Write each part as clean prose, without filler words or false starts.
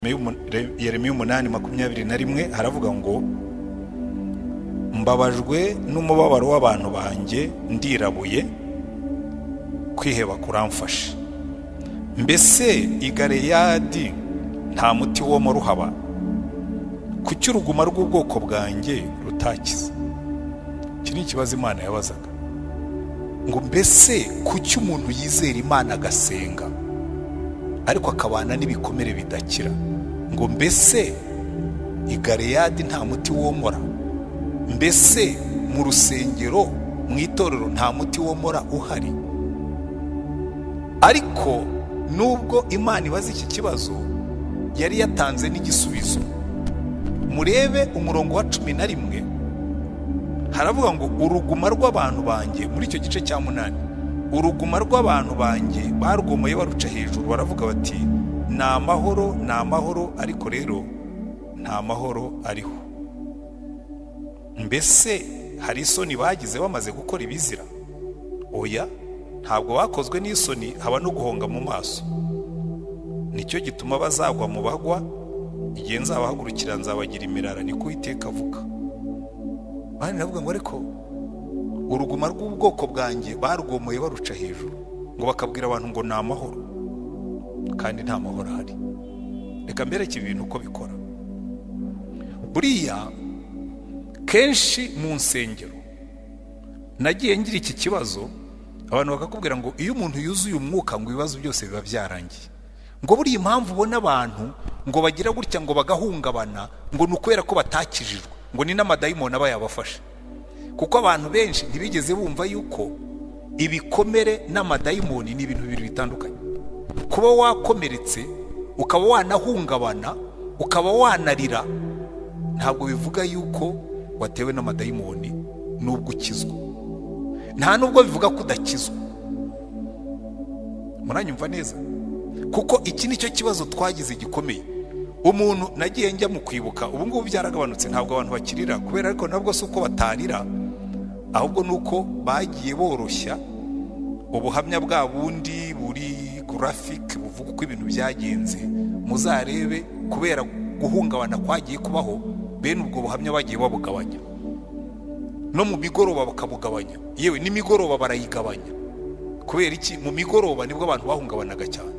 Yeremiya 8:21 haravuga ngo mbabajwe n'umubabaro w'abantu banjye ndirabuye kwiheba kuramfashe mbese i Galeyadi nta muti wo mu ruhaba kuki uruguma rw'ubwoko bwanjye rutakiza. Iki ni ikibazo Imana yabazaga ngo mbese kuki umuntu yizera Imana agasenga ariko akabana n'ibikomere bidakira, ngo mbese i Galeyadi nta muti womora, mbese mu rusengero mu itorero nta muti womora uhari. Ariko nubwo Imana ibaza iki kibazo yari yatanze n'igisubizo. Murebe umurongo wa 11 haravuga ngo uruguma rw'abantu banjye, muri icyo gice cya 8 uruguma rw'abantu banjye barwomoye baruca hejuru, baravuga bati ni amahoro, ariko rero nta mahoro ariho. Mbese hari isoni bagize bamaze gukora ibizira? Oya, ntabwo bakozwe n'isoni, haba no guhonga mu maso. Nicyo gituma bazagwa mu bagwa, igihe nzabahagurukira nzabagira imirara, niko Uwiteka avuga. Bani navuga ngo ariko uruguma rw'ubwoko bwanjye barwomoye baruca hejuru, ngo bakabwira abantu ngo ni amahoro, kandi nta mahoro ahari. Reka mbereke ibintu uko bikora. Buriya kenshi mu nsengero nagiye ngira iki kibazo, abantu bakakubwira ngo iyo umuntu yuzuye umwuka ngo ibibazo byose biba byarangiye. Ngo buri impamvu ubona abantu ngo bagira gutya ngo bagahungabana ngo nukubera ko batakijijwe, ngo ni n'amadayimoni aba yabafashe. Kuko abantu benshi ntibigeze bumva yuko ibikomere n'amadayimoni ni ibintu bibiri bitandukanye. Kuba wakomeretse ukaba wanahungabana ukaba wanarira ntabwo bivuga yuko watewe n'amadayimoni nubwo ukizwa, nta nubwo bivuga ko udakizwa. Muranyumva neza? Kuko iki nicyo kibazo twagize gikomeye. Umuntu nagiye njya mu kwibuka, ubu ngubu byaragabanutse, ntabwo abantu bakirira, kubera ariko nabwo si uko batarira, ahubwo nuko bagiye boroshya ubuhamya bwa bundi buri graphic buvuga uko ibintu byagenze. Muzarebe kubera guhungabana kwagiye kubaho, bene ubwo buhamya bagiye babugabanya, no mu migoroba bakabugabanya, yewe n'imigoroba barayigabanya. Kubera iki? Mu migoroba nibwo abantu bahungabanaga cyane,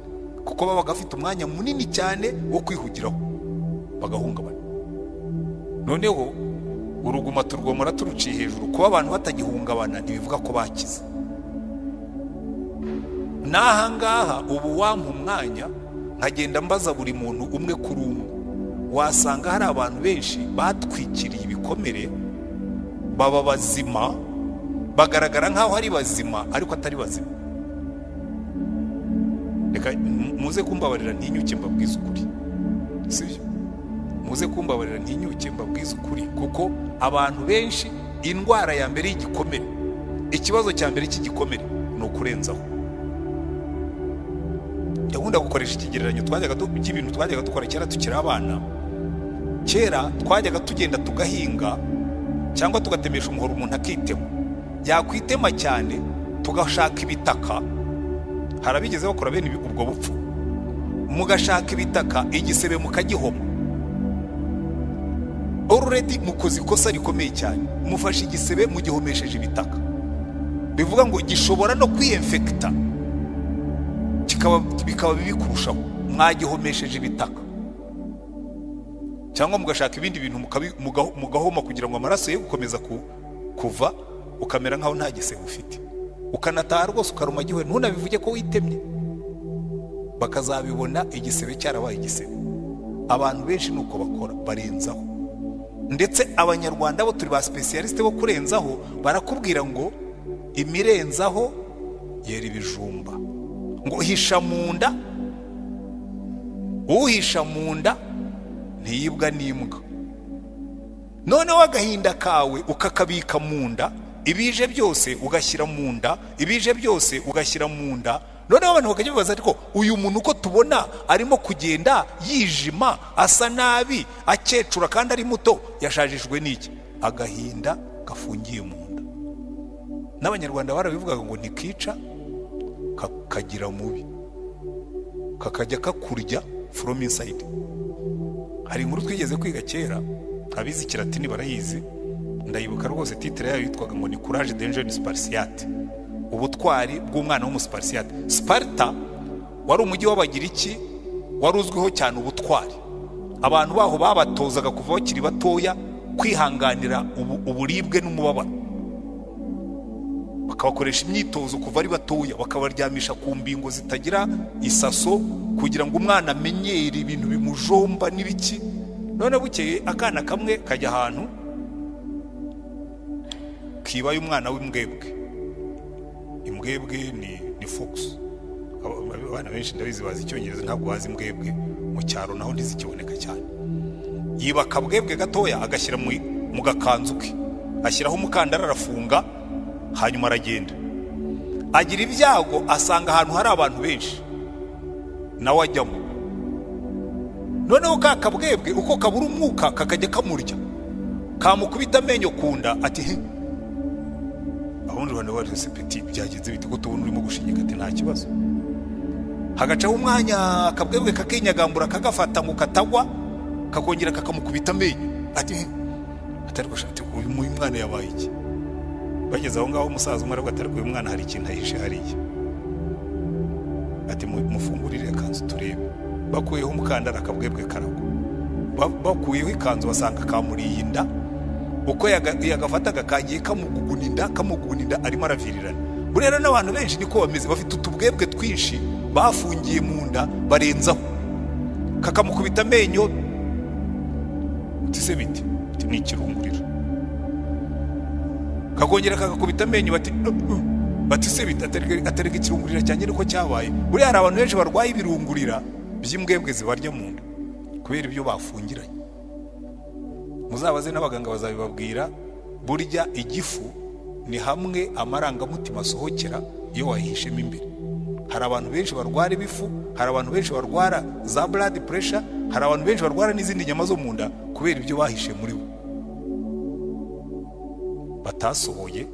kuko baba gafite umwanya munini cyane wo kwihugiraho bagahungabana. Noneho uruguma turwomora turuciye hejuru, kuba abantu batagihungabana ntibivuga ko bakize. Nahangaha ubu wampa umwanya nkagenda mbaza buri muntu umwe kuri umwe, wasanga hari abantu benshi batwikiriye ibikomere, baba bazima, bagaragara nkaho ari bazima ariko atari bazima. Reka muze kumbabarira ntinyuke mbabwiza ukuri, sibyo? Muze kumbabarira ntinyuke mbabwiza ukuri, kuko abantu benshi indwara ya mbere y'igikomere, ikibazo cya mbere cy'igikomere ni ukurenzaho. Yakunda gukoresha ikigereranyo cy'ibintu twajyaga dukora kera tukiri abana. Kera twajyaga tugenda tugahinga cyangwa tugatemesha umuhoro, umuntu akitema, yakwitema cyane tugashaka ibitaka. Harabigeze bakora bene ubwo bupfu, mugashaka ibitaka igisebe mukagihoma. Already mukoze ikosa rikomeye cyane, mufashe igisebe mugihomesheje ibitaka. Bivuga ngo gishobora no kwiyinfecta bikaba bibi kurushaho, mwagihomesheje ibitaka. Cyangwa mugashaka ibindi bintu mugahoma kugira ngo amaraso ye gukomeza kuva, ukamera nkaho nta gisebe ufite, ukanataha rwose ukaruma gihe ntunabivuge ko witemye, bakazabibona igisebe cyarabaye igisebe. Abantu benshi nuko bakora, barenzaho. Ndetse abanyarwanda bo turi ba specialiste bo kurenzaho, barakubwira ngo imirenzaho yera ibijumba, ngo uhisha munda, uhisha munda ntiyibwa n'imbwa. Noneho agahinda kawe ukakabika munda, ibije byose ugashyira munda, ibije byose ugashyira munda. Noneho abantu bakajya bibaza ariko uyu muntu uko tubona arimo kugenda yijima, asa nabi, akecura kandi ari muto, yashajijwe n'iki? Agahinda gafungiye munda. N'abanyarwanda barabivugaga ngo ntikica kagira mubi, kakajya kakurya from inside. hari inkuru twigeze kwiga kera, abizi Kilatini barayizi, ndayibuka rwose, titre yayo yitwaga ngo ni courage d'un jeune spartiate, ubutwari bw'umwana w'umuspartiate. Sparta wari umujyi w'Abagiriki wari uzwiho cyane ubutwari. Abantu baho babatozaga kuva bakiri batoya kwihanganira uburibwe n'umubabaro, bakabakoresha imyitozo kuva ari batoya, bakabaryamisha ku mbingo zitagira isaso kugira ngo umwana amenyere ibintu bimujomba n'ibiki. None bukeye akana kamwe kajya ahantu kibaye umwana w'imbwebwe. Imbwebwe ni fox. Abana benshi ndabizi bazi icyongereza, ntabwo bazi imbwebwe mu cyaro naho ndizikiboneka cyane. Yiba akabwebwe gatoya agashyira mu gakanzu ke, ashyiraho umukandara arafunga, hanyuma aragenda. Agira ibyago asanga ahantu hari abantu benshi, nawe ajyamo. Noneho ka kabwebwe uko kabura umwuka kakajya kamurya, kamukubita amenyo kunda, ati he abundi Rwanda wari sepeti byagenze bite ko tubona urimo gushinyika? Ati nta kibazo. Hagacaho umwanya akabwebwe kakinyagambura kagafata ngo katagwa, kakongera kakamukubita amenyo, ati he atari gushaka uyu mwana yabaye iki? Bageze aho ngaho umusaza umwe aravuga ati uyu mwana hari ikintu ahishe hariya, ati mufungurire akanzu turebe. Bakuyeho umukandara akabwebwe karagwa, bakuyeho ikanzu basanga kamuriye inda, uko yagafataga kagiye kamuguguninda arimo aravirirana. Burera n'abantu benshi niko bameze, bafite utubwebwe twinshi bafungiye mu nda barenzaho, kakamukubita amenyo. Utise biti ni ikirunguriro, kakongera kakakubita amenyo, bati se biti aterega ikirungurira cyanjye niko cyabaye. Buriya hari abantu benshi barwaye ibirungurira by'imbwebwe zibarya mu nda kubera ibyo bafungiranye. Muzabaze n'abaganga bazabibabwira. Burya igifu ni hamwe amarangamutima asohokera iyo wahishemo imbere. Hari abantu benshi barwara ibifu, hari abantu benshi barwara za blood pressure, hari abantu benshi barwara n'izindi nyama zo mu nda kubera ibyo bahishe muri bo batasohoye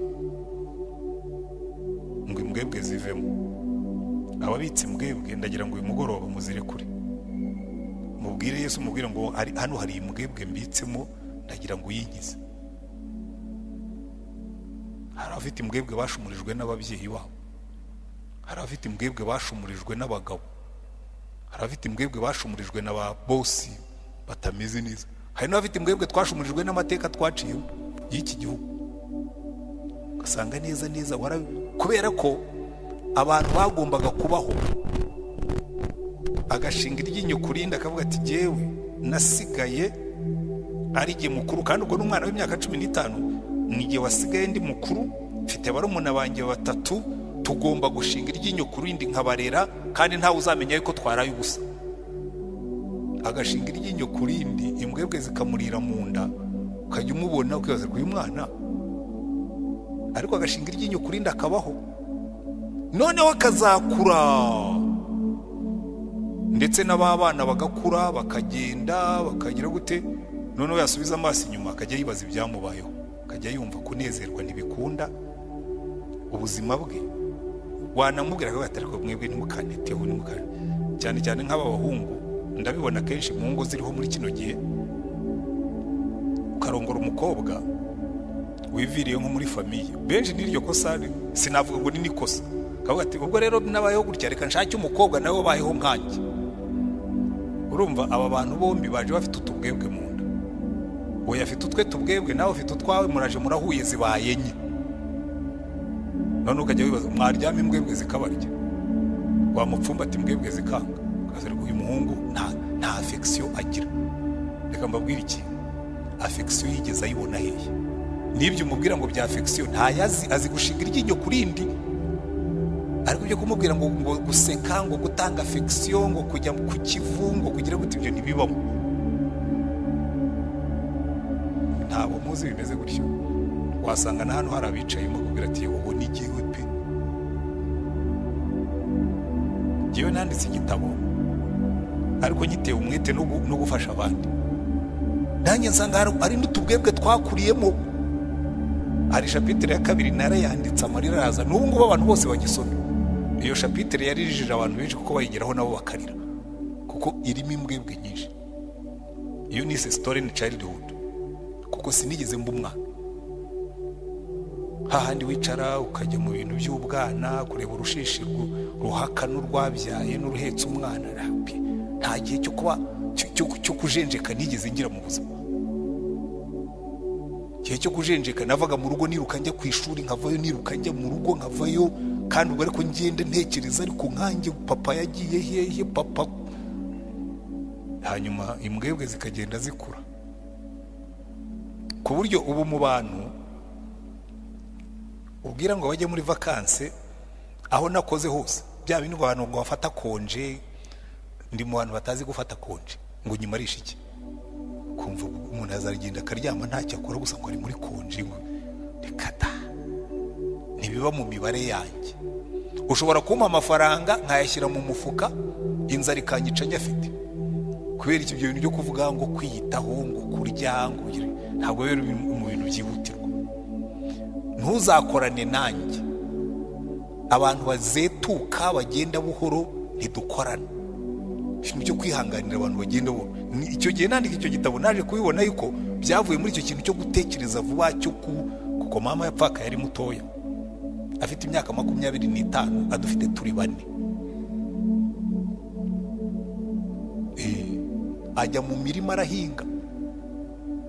ngo imbwebwe zivemo. Ababitse imbwebwe ndagira ngo uyu mugoroba muzire kure, mubwire Yesu, mubwire ngo hano hari imbwebwe mbitsemo, ndagira ngo uyinkize. Hari abafite imbwebwe bashumurijwe n'ababyeyi babo, hari abafite imbwebwe bashumurijwe n'abagabo, hari abafite imbwebwe bashumurijwe na ba bosi batameze neza, hari n'abafite imbwebwe twashumurijwe n'amateka twaciyeho y'iki gihugu. Ugasanga neza kubera ko abantu bagombaga kubaho, agashinga iryinyo kurinda akavuga ati jewe nasigaye ari igihe mukuru, kandi ubwo n'umwana w'imyaka 15 nigihe wasigaye ndi mukuru, mfite barumuna banjye 3, tugomba gushinga iryinyo kurindi nkabarera, kandi ntawe uzamenya yuko twaraye ubusa. Agashinga iryinyo kurindi, imbwebwe zikamurira mu nda, ukajya umubona ukibaza uyu mwana, ariko agashinga iryinyo kurindi akabaho. Noneho akazakura, ndetse n'ababana bagakura bakagenda bakagira gute, noneho yasubiza amaso inyuma akajya yibaza ibyamubayeho, akajya yumva kunezerwa ntibikunda ubuzima bwe. Wanamubwira ko atariko mwebwe ntimukaneteho cyane cyane nk'abahungu, ndabibona kenshi mu ngo ziriho muri kino gihe. Ukarongora umukobwa wiviriye nko muri famiye, benshi n'iryo kosa, sinavuga ngo ni nikosa, kavuga ati ubwo rero nabayeho gutya, reka nshake umukobwa nawe bayeho nkanjye. Urumva aba bantu bombi baje bafite utubwebwe mu nda, we afite utwe tubwebwe, nawe ufite utwawe, muraje murahuye zibaye nye. None ukajya wibaza, mwaryama imbwebwe zikabarya, wamupfumbata imbwebwe zikanga, ukaza uyu muhungu nta affection agira. Reka mbabwire iki, affection yigeze ayibona hehe? Nibyo umubwira ngo bya affection ntayazi, azi gushinga iryinyo kurindi, ariko byo kumubwira ngo guseka, ngo gutanga affection, ngo kujya ku kivungo, kugira gute, ibyo ntibibamo. Ntabwo muzi bimeze gutyo. Wasanga na hano hari abicayemo kubwira ati ubu ni giwe pe. Giwe nanditse igitabo, ariko nyitewe umwete no gufasha abandi. Nanjye nsanga ari n'utubwebwe twakuriyemo. Hari chapitre ya 2 narayanditse amarira araza, n'ubu ngubu abantu bose bagisoma. Iyo chapitre yarijije abantu benshi kuko bayigeraho nabo bakarira, kuko irimo imbwebwe nyinshi. iyo nise story in childhood, kuko sinigeze mba umwana. Hahandi wicara ukajya mu bintu by'ubwana, kureba urushishi ruhaka n'urwabyaye n'uruhetse umwana, nta gihe cyo kuba cyo kujenjeka nigeze ngira mu buzima. Gihe cyo kujenjeka navaga mu rugo niruka njya ku ishuri, nkavayo niruka njya mu rugo nkavayo, kandi ubwo ariko ngenda ntekereza ariko nkanjye papa yagiye hehe papa. Hanyuma imbwebwe zikagenda zikura ku buryo ubu mu bantu ubwira ngo bajye muri vacances, aho nakoze hose bya bintu abantu ngo bafata konje, ndi mu bantu batazi gufata konje ngo nyuma arisha iki. Kumva umuntu azarigenda akaryama ntacyo akora gusa ngo ari muri konje, ngo rekata ntibiba mu mibare yanjye. Ushobora kumpa amafaranga nkayashyira mu mufuka, inzara ikanyica nyafite, kubera ibyo bintu byo kuvuga ngo kwiyitaho, ngo kurya, ngo ntabwo biri mu bintu byihutirwa. Ntuzakorane nanjye, abantu bazetuka bagenda buhoro ntidukorana. Ikintu cyo kwihanganira abantu bagenda buhoro, icyo gihe nandika icyo gitabo naje kubibona yuko byavuye muri icyo kintu cyo gutekereza vuba cyo kuko mama yapfaka yari mutoya, afite imyaka 25, adufite turi 4. Ajya mu mirima arahinga,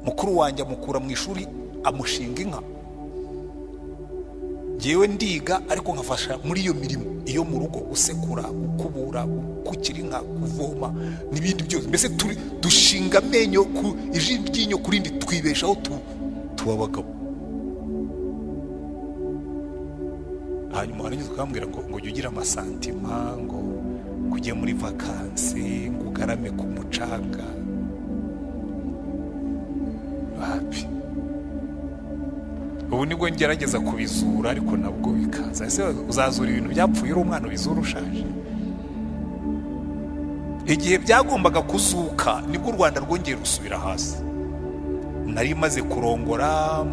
mukuru wanjye amukura mu ishuri amushinga inka, jewe ndiga ariko nkafasha muri iyo mirimo iyo mu rugo, gusekura, gukubura, gukukira inka, kuvoma n'ibindi byose. Mbese dushinga amenyo ku ijindi ryinyo kurindi, twibeshaho tubabagabo. Hanyuma arangije ukambwira ngo ugira amasantima, ngo kujya muri vacances, ngo ugarame ku mucanga. Happy ubu nibwo ngerageza kubizura, ariko nabwo bikaza. Ese uzazura ibintu byapfuye uri umwana ubizura ushaje? Igihe byagombaga kuzuka nibwo u Rwanda rwongera rusubira hasi. Nari maze kurongora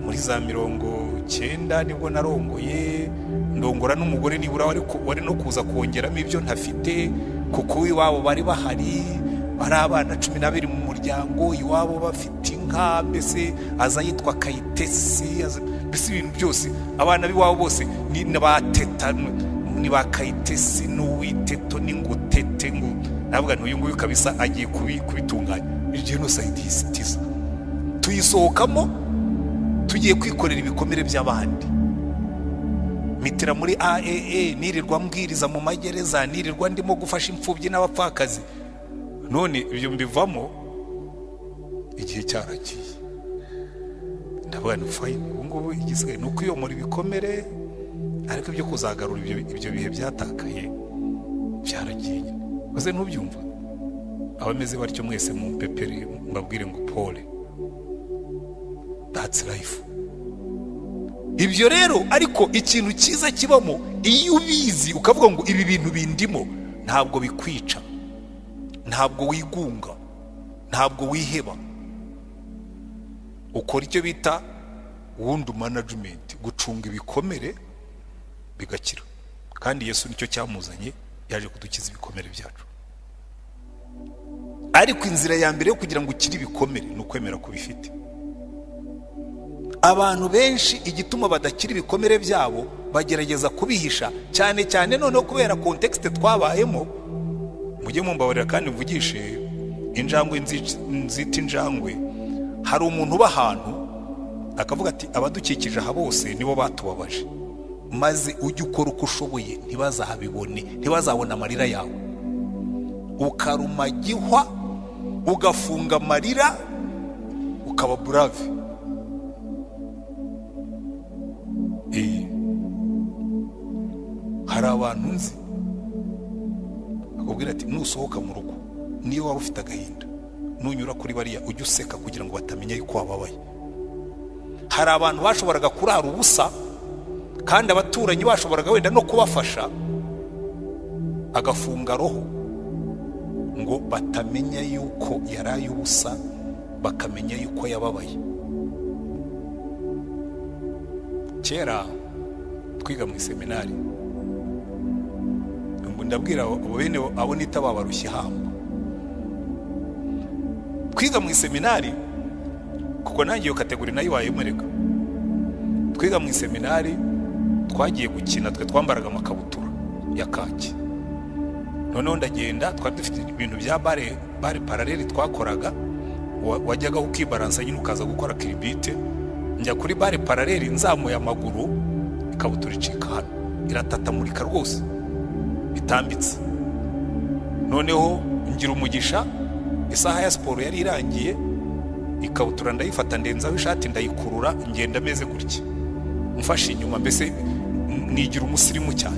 muri za 90, nibwo narongoye, ndongora n'umugore nibura wari no kuza kongeramo ibyo ntafite, kuko iwabo bari bahari, bari abana 12 mu muryango, iwabo bafite inka, mbese aza yitwa Kayitesi, mbese ibintu byose abana biwabo bose ni bateta, ni ba Kayitesi n'uwiteto n'ingutete, ngo navuga ntuyu nguyu kabisa agiye kubitunganya. Genocide yisitiza tuyisohokamo, tugiye kwikorera ibikomere by'abandi. Mitira muri AAA, nirirwa mbwiriza mu magereza, nirirwa ndimo gufasha imfubyi n'abapfakazi. None ibyo mbivamo igihe cyaragiye. Ndavuga ni fine, ubu ngubu igisigaye ni ukwiyomora ibikomere, ariko ibyo kuzagarura ibyo bihe byatakaye byaragiye. Uze ntubyumva? Abameze batyo mwese mu mpepere mbabwire ngo pole, that's life. Ibyo rero ariko ikintu cyiza kibamo iyo ubizi ukavuga ngo ibi bintu bindimo, ntabwo bikwica, ntabwo wigunga, ntabwo wiheba. Ukora icyo bita wound management, gucunga ibikomere bigakira. Kandi Yesu nicyo cyamuzanye, yaje kudukiza ibikomere byacu. Ariko inzira ya mbere yo kugira ngo ukire ibikomere ni ukwemera kubifite. Abantu benshi igituma badakira ibikomere byabo bagerageza kubihisha, cyane cyane noneho kubera context twabayemo. Mujye mumbabarira kandi mvugishe injangwe nzita injangwe. Hari umuntu uba ahantu akavuga ati abadukikije aha bose nibo batubabaje, maze ujye ukora uko ushoboye ntibazahabibone, ntibazabona amarira yawe. Ukarumagihwa, ugafunga amarira, ukaba brave. Hari abantu nzi akubwira ati nusohoka mu rugo niyo waba ufite agahinda, nunyura kuri bariya ujye useka kugira ngo batamenya yuko wababaye. Hari abantu bashoboraga kurara ubusa, kandi abaturanyi bashoboraga wenda no kubafasha, agafunga roho ngo batamenya yuko yaraye ubusa, bakamenya yuko yababaye. Kera twiga mu seminari, ndabwira abo bene abo nita babarushye hamba, twiga mu seminari, kuko nanjye iyo kategori nayo wayemureka. Twiga mu seminari twagiye gukina, twe twambaraga amakabutura ya kaki. Noneho ndagenda, twari dufite ibintu bya bare paraleli twakoraga, wajyaga ukibaransa nyine ukaza gukora kiribite. Njya kuri bare paraleli nzamuye amaguru, ikabutura icika hano, iratatamurika rwose bitambitse. Noneho ngira umugisha, isaha ya siporo yari irangiye, ikabutura ndayifata ndenzaho ishati ndayikurura, ngenda meze gutya mfashe inyuma, mbese nigira umusirimu cyane.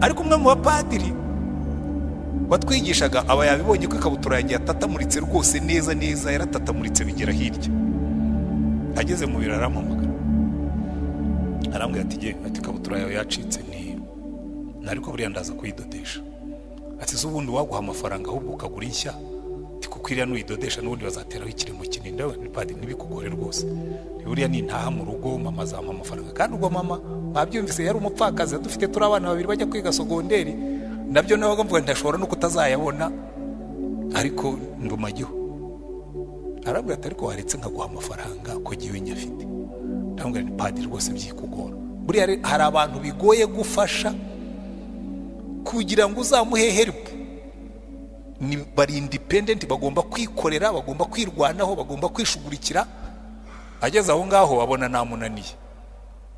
Ariko umwe mu bapadiri watwigishaga aba yabibonye ko ikabutura yagiye atatamuritse rwose neza neza, yaratatamuritse bigera hirya. Ageze mu birara arampamagara, arambwira ati ikabutura yawe yacitse ni nariko buriya ndaza kuyidodesha. Ati zo ubundi waguha amafaranga ahubwo ukagura inshya, kuko iriya nuyidodesha n'ubundi bazateraho ikirimo kinini. Ndawe ni padiri ntibikugore rwose, buriya ni ntaha mu rugo mama azampa amafaranga. Kandi ubwo mama babyumvise yari umupfakazi, dufite turi abana babiri bajya kwiga sogonderi, nabyo nabaga mvuga ndashobora no kutazayabona, ariko ndumagiho. Arabwira ati ariko waretse nkaguha amafaranga ko giwe nyafite. Ndamubwira ni padiri rwose byikugora. Buriya hari abantu bigoye gufasha kugira ngo uzamuhe help. Ni bari independent, bagomba kwikorera, bagomba kwirwanaho, bagomba kwishugurikira. Ageze aho ngaho abona namunaniye,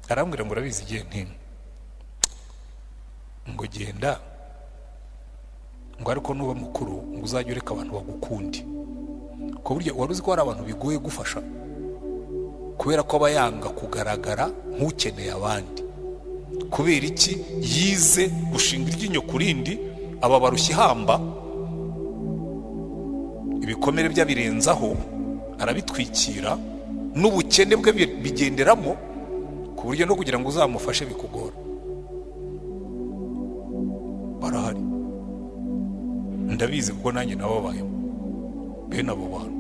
arambwira ngo urabizi igihe nti ngo genda, ngo ariko nuba mukuru ngo uzajye ureka abantu bagukundi. Ko burya waruzi ko hari abantu bigoye gufasha kubera ko abayanga kugaragara nk'ukeneye abandi. Kubera iki? Yize gushinga iryinyo kurindi, aba barushya ihamba, ibikomere byabirenzaho arabitwikira, n'ubukene bwe bigenderamo, ku buryo no kugira ngo uzamufashe bikugora. Barahari, ndabizi kuko nanjye nabo babayemo bene abo bantu.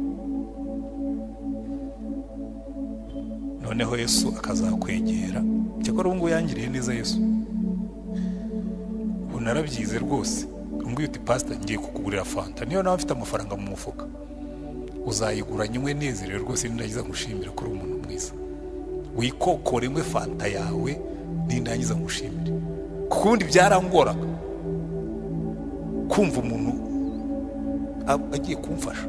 Noneho Yesu akazakwegera, cyakora ubu ngubu yangiriye neza Yesu. Ubu narabyize rwose. Umbwiye uti pastor ngiye kukugurira fanta, niyo nawe afite amafaranga mu mufuka, uzayigura nywe nezerewe rwose, nindagiza ngushimira kuri umuntu mwiza. Wikokore mwe fanta yawe nindagiza ngushimire. Kuko ubundi byarangoraga kumva umuntu agiye kumfasha,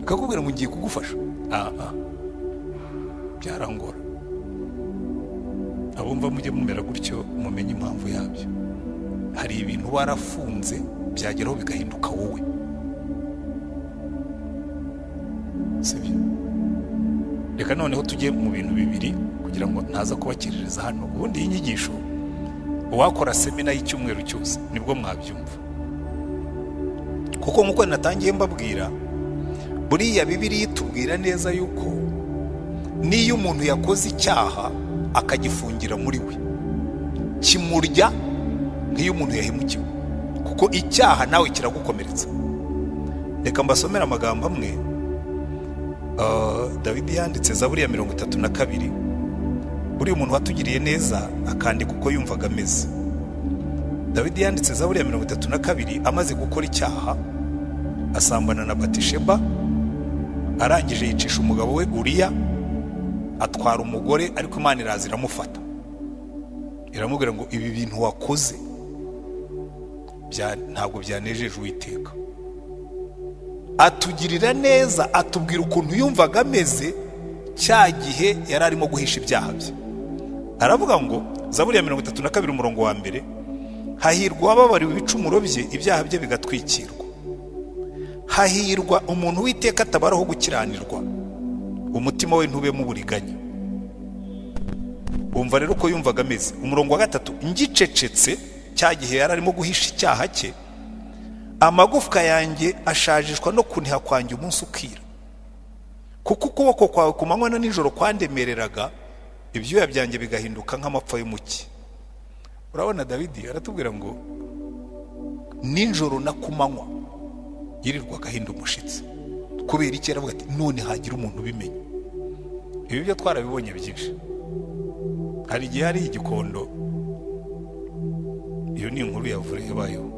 akakubwira ngo ngiye kugufasha. Byarangora. Abumva mujye mumera gutyo mumenye impamvu yabyo. Hari ibintu warafunze byageraho bigahinduka wowe, sibyo? Reka noneho tujye mu bintu bibiri kugira ngo ntaza kubakiririza hano. Ubundi inyigisho uwakora semina y'icyumweru cyose nibwo mwabyumva, kuko nkuko natangiye mbabwira, buriya Bibiliya itubwira neza yuko niyo umuntu yakoze icyaha akagifungira muri we, kimurya nk'iyo umuntu yahemukiwe, kuko icyaha nawe kiragukomeretsa. Reka mbasomera amagambo amwe Dawidi yanditse, Zaburi ya 32. Buri umuntu watugiriye neza akandika uko yumvaga ameze. Dawidi yanditse Zaburi ya 32 amaze gukora icyaha, asambana na Batisheba, arangije yicisha umugabo we Uriya, atwara umugore, ariko Imana iraza iramufata, iramubwira ngo ibi bintu wakoze ntabwo byanejeje Uwiteka. Atugirira neza, atubwira ukuntu yumvaga ameze cya gihe yari arimo guhisha ibyaha bye. Aravuga ngo Zaburi ya 32 umurongo wa mbere, hahirwa ababariwe ibicumuro bye, ibyaha bye bigatwikirwa. Hahirwa umuntu Uwiteka atabaraho gukiranirwa, umutima we ntube mu buriganya. Umva rero uko yumvaga ameze. Umurongo wa gatatu, ngicecetse cya gihe yari arimo guhisha icyaha cye, amagufwa yanjye ashajishwa no kuniha kwanjye umunsi ukira. Kuko ukuboko kwawe ku manywa na nijoro kwandemereraga, ibyuya byanjye bigahinduka nk'amapfa y'umuki. Urabona Dawidi aratubwira ngo nijoro na ku manywa yirirwaga ahinda umushitsi. Kubera iki? Aravuga ati none hagira umuntu ubimenya. Ibi byo twarabibonye byinshi. Hari igihe hari igikondo, iyo ni inkuru yavuye yabayeho.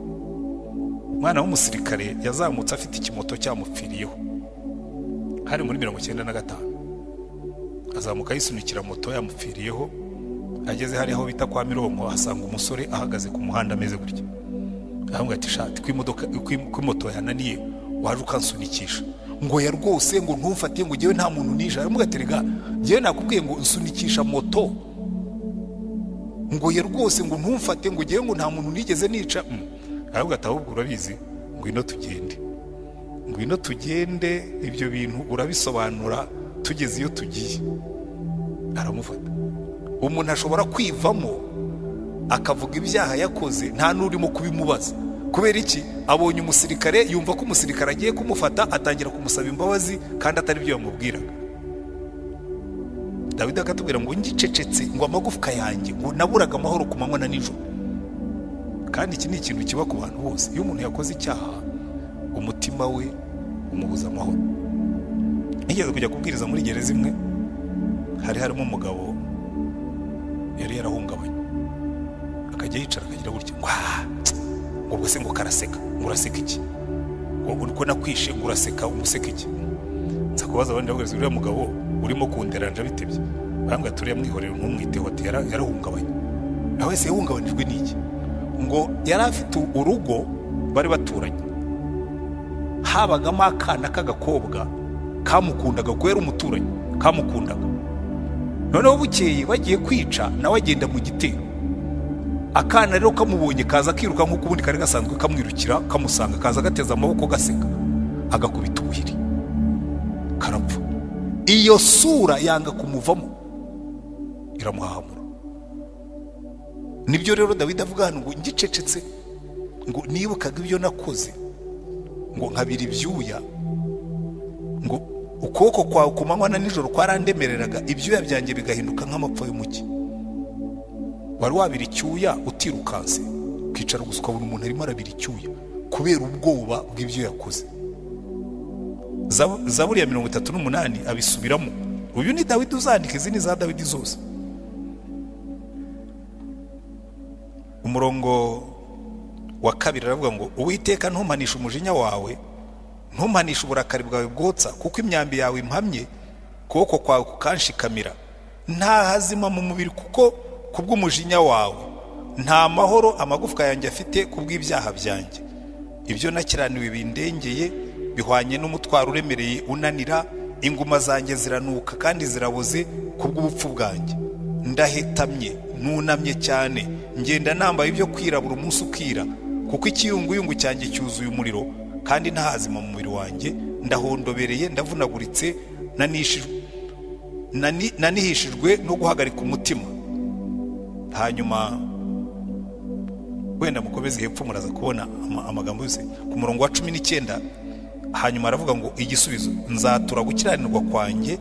umwana w'umusirikare yazamutse afite ikimoto cyamupfiriyeho hari muri 1995 azamuka yisunikira moto yamupfiriyeho ageze hari aho bita kwa Mironko asanga umusore ahagaze ku muhanda ameze gutya ahambwa ati shati kwimoto yananiye waje ukansunikisha ngo ya rwose ngo ntumfate ngo jewe nta muntu nisha amugaterega jewe nakubwiye ngo nsunikisha moto ngo ya rwose ngo ntumfate ngo jewe ngo nta muntu nigeze nica ahubwo atahubwo urabizi ngwino tugende ibyo bintu urabisobanura tugeze iyo tugiye aramufata umuntu ashobora kwivamo akavuga ibyaha yakoze nta n'urimo kubimubaza kubera iki abonye umusirikare yumva ko umusirikare agiye kumufata atangira kumusaba imbabazi kandi atari byo yamubwiraga Dawidi akatubwira ngo ngicecetse ngo amagufwa yanjye ngo naburaga amahoro ku manywa na nijoro kandi iki ni ikintu kiba ku bantu bose iyo umuntu yakoze icyaha umutima we umubuza amahoro nigeze kujya kubwiriza muri gereza imwe harimo umugabo yari yarahungabanye akajya yicara akagira gutya ngo se ngo karaseka ngo uraseka iki ngo uko nakwishe ngo uraseka umuseka iki nza kubaza abandi bageze uriya mugabo urimo kunderanja bitebye bambwa turiya mwihorero ntumwiteho ati yarahungabanye nawe se yahungabanijwe n'iki ngo yari afite urugo bari baturanye habagamo akana k'agakobwa kamukundaga kwera umuturanyi kamukundaga noneho bukeye bagiye kwica nawe agenda mu gitero akana rero kamubonye kaza kiruka nk'uko ubundi kari gasanzwe kamwirukira kamusanga kaza gateza amaboko gaseka agakubita ubuhiri karapfa iyo sura yanga kumuvamo iramuhahamura nibyo rero Dawidi avuga hano ngo ngicecetse ngo nibukaga ibyo nakoze ngo nkabira ibyuya ngo ukuboko kwawe ku manywa na nijoro kwarandemereraga ibyuya byanjye bigahinduka nk'amapfa y'umugi wari wabira icyuya utirukanse ukicara gusa ukabona umuntu arimo arabira icyuya kubera ubwoba bw'ibyo yakoze Zaburi ya 38 abisubiramo uyu ni Dawidi uzandika izindi za Dawidi zose umurongo wa 2 aravuga ngo Uwiteka ntumpanisha umujinya wawe ntumpanisha uburakari bwawe bwotsa kuko imyambi yawe impamye kuboko kwawe kukanshikamira nta hazima mu mubiri kuko kubw'umujinya wawe nta mahoro amagufwa yanjye afite kubw'ibyaha byanjye ibyo nakiraniwe bindengeye bihwanye n'umutwaro uremereye unanira inguma zanjye ziranuka kandi ziraboze kubw'ubupfu bwanjye ndahetamye nunamye cyane ngenda nambaye ibyo kwirabura umunsi ukira kuko ikiyunguyungu cyanjye cyuzuye umuriro kandi ntahazima mu mubiri wanjye ndahondobereye ndavunaguritse nanihishijwe no guhagarika umutima hanyuma wenda mukomeze hepfo muraza kubona amagambo yose ku murongo wa 19 hanyuma aravuga ngo igisubizo nzatura gukiranirwa kwanjye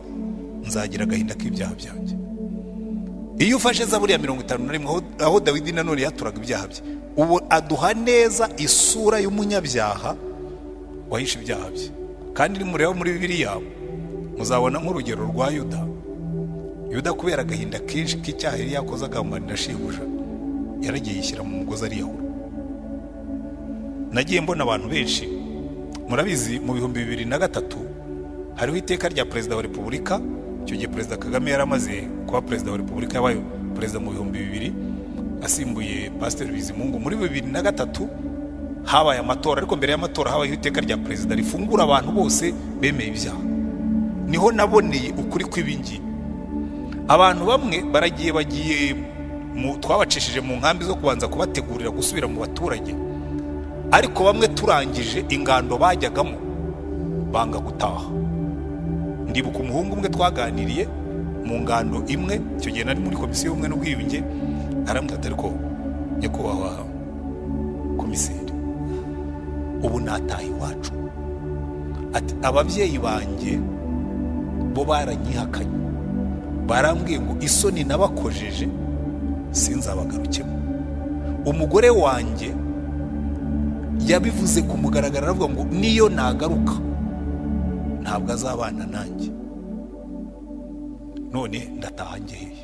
nzagira agahinda k'ibyaha byanjye iyo ufashe Zaburi ya 51 aho Dawidi nanone yaturaga ibyaha bye ubu aduha neza isura y'umunyabyaha wahishe ibyaha bye kandi nimureba muri Bibiliya muzabona nk'urugero rwa Yuda kubera agahinda kenshi k'icyaha yari yakoze agambanira shebuja yaragiye yishyira mu mugozi ariyahura nagiye mbona abantu benshi murabizi mu 2003 hariho iteka rya perezida wa repubulika icyo gihe perezida Kagame yaramaze kuba perezida wa repubulika yabaye perezida mu 2000 asimbuye Pastor Bizimungu muri 2003 habaye amatora ariko mbere y'amatora habaye iteka rya perezida rifungura abantu bose bemeye ibyaha niho naboneye ukuri kw'ibingi abantu bamwe bagiye twabacishije mu nkambi zo kubanza kubategurira gusubira mu baturage ariko bamwe turangije ingando bajyagamo banga gutaha ndibuka umuhungu umwe twaganiriye mu ngando imwe icyo gihe nari muri komisiyo y'ubumwe n'ubwiyunge arambwira ariko nyakubahwa komiseri ubu nataha iwacu ati ababyeyi banjye bo baranyihakanye barambwiye ngo isoni nabakojeje sinzabagarukemo umugore wanjye yabivuze kumugaragara aravuga ngo niyo nagaruka ntabwo azabana nanjye none ndataha ngeheye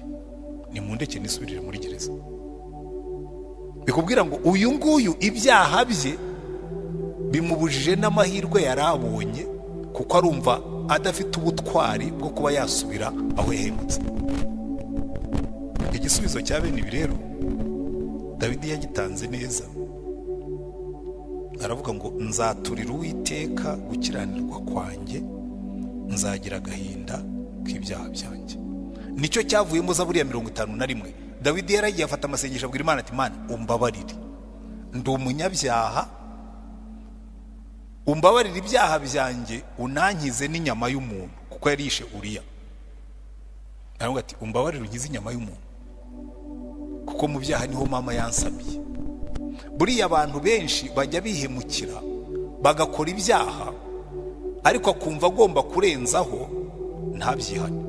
nimundeke nisubirire muri gereza bikubwira ngo uyu nguyu ibyaha bye bimubujije n'amahirwe yarabonye, kuko arumva adafite ubutwari bwo kuba yasubira aho yahemutse. Igisubizo cya bene ibi rero Dawidi yagitanze neza, aravuga ngo nzaturira Uwiteka gukiranirwa kwanjye, nzagira agahinda k'ibyaha byanjye. Nicyo cyavuyemo Zaburi ya 51. Dawidi yaragiye afata amasengesho abwira Imana ati, Imana umbabarire, ndi umunyabyaha, umbabarire ibyaha byanjye, unankize n'inyama y'umuntu, kuko yarishe Uriya. Aravuga ati umbabarire unkize inyama y'umuntu, kuko mu byaha niho mama yansamiye. Buriya abantu benshi bajya bihemukira bagakora ibyaha, ariko akumva agomba kurenzaho ntabyihane.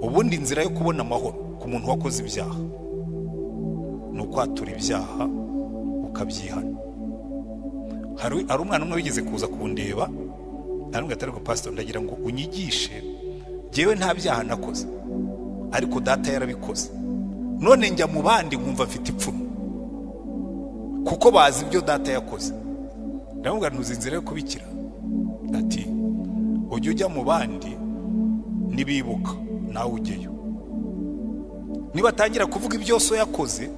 Ubundi inzira yo kubona amahoro ku muntu wakoze ibyaha ni ukwatura ibyaha ukabyihana. Hari umwana umwe wigeze kuza kundeba, arambwira ati, ariko pastor, ndagira ngo unyigishe, jewe nta byaha nakoze ariko data yarabikoze, none njya mu bandi nkumva mfite ipfuno kuko bazi ibyo data yakoze. Ndamubwira ntuzi inzira yo kubikira, ati ujye ujya mu bandi nibibuka nawe ujyeyo, nibatangira kuvuga ibyo so yakoze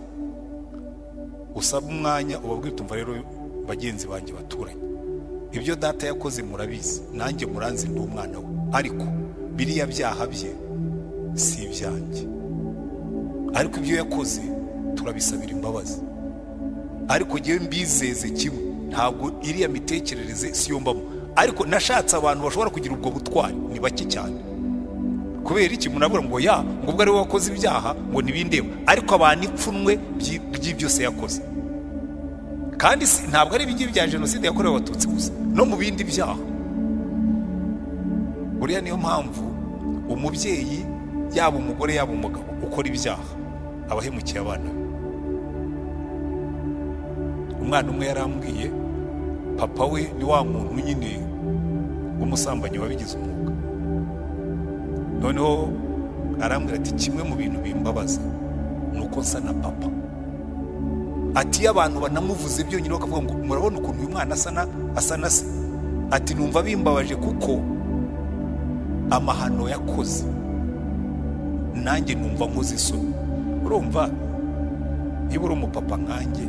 usaba umwanya ubabwire, tumva rero bagenzi banjye baturanye, ibyo data yakoze murabizi, nanjye muranzi ndi umwana we, ariko biriya byaha bye si ibyanjye, ariko ibyo yakoze turabisabira imbabazi. Ariko ngewe mbizeze kimwe, ntabwo iriya mitekerereze siyo mbamo. Ariko nashatse abantu bashobora kugira ubwo butwari, ni bake cyane. Kubera iki munabura ngo ya ngo ubwo ari we wakoze ibyaha ngo nibindeba, ariko abantu ipfunwe by'ibyose yakoze. Kandi ntabwo ari ibingibi bya jenoside yakorewe abatutsi gusa, no mu bindi byaha. Buriya niyo mpamvu umubyeyi, yaba umugore yaba umugabo, ukora ibyaha abahemukiye abana be. Umwana umwe yarambwiye, papa we ni wa muntu nyine w'umusambanyi wabigize umwuga. Noneho arambwira ati, kimwe mu bintu bimbabaza nuko nsa na papa. Ati iyo abantu banamuvuze byonyine bakavuga ngo murabona ukuntu uyu mwana asa na se, ati numva bimbabaje kuko amahano yakoze nanjye numva nkoze isoni. Urumva niba uri umupapa nkanjye,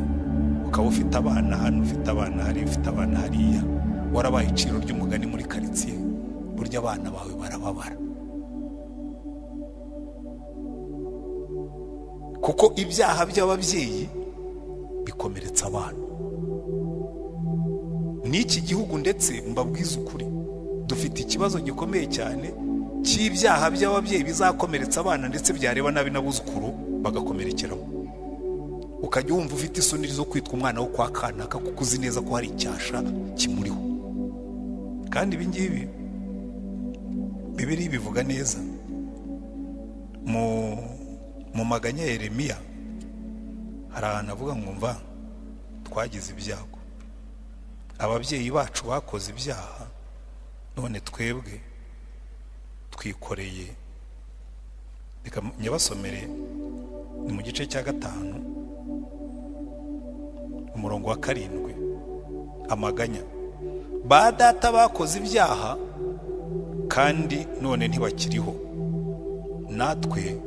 ukaba ufite abana hano, ufite abana hari, ufite abana hariya, warabaye iciro ry'umugani muri karitsiye, burya abana bawe barababara, kuko ibyaha by'ababyeyi bikomeretsa abana. N'iki gihugu ndetse mbabwiza ukuri, dufite ikibazo gikomeye cyane cy'ibyaha by'ababyeyi bizakomeretsa abana, ndetse byareba nabi n'abuzukuru bagakomerekeramo. Ukajya wumva ufite isoni zo kwitwa umwana wo kwa kanaka kuko uzi neza ko hari icyasha kimuriho. Kandi ibi ngibi Bibiliya bivuga neza mu maganya ya Yeremiya, hari ahantu avuga ngo mva twagize ibyago, ababyeyi bacu bakoze ibyaha, none twebwe twikoreye. Reka nyabasomere, ni mu gice cya 5 umurongo wa 7. Amaganya, ba data bakoze ibyaha kandi none ntibakiriho, natwe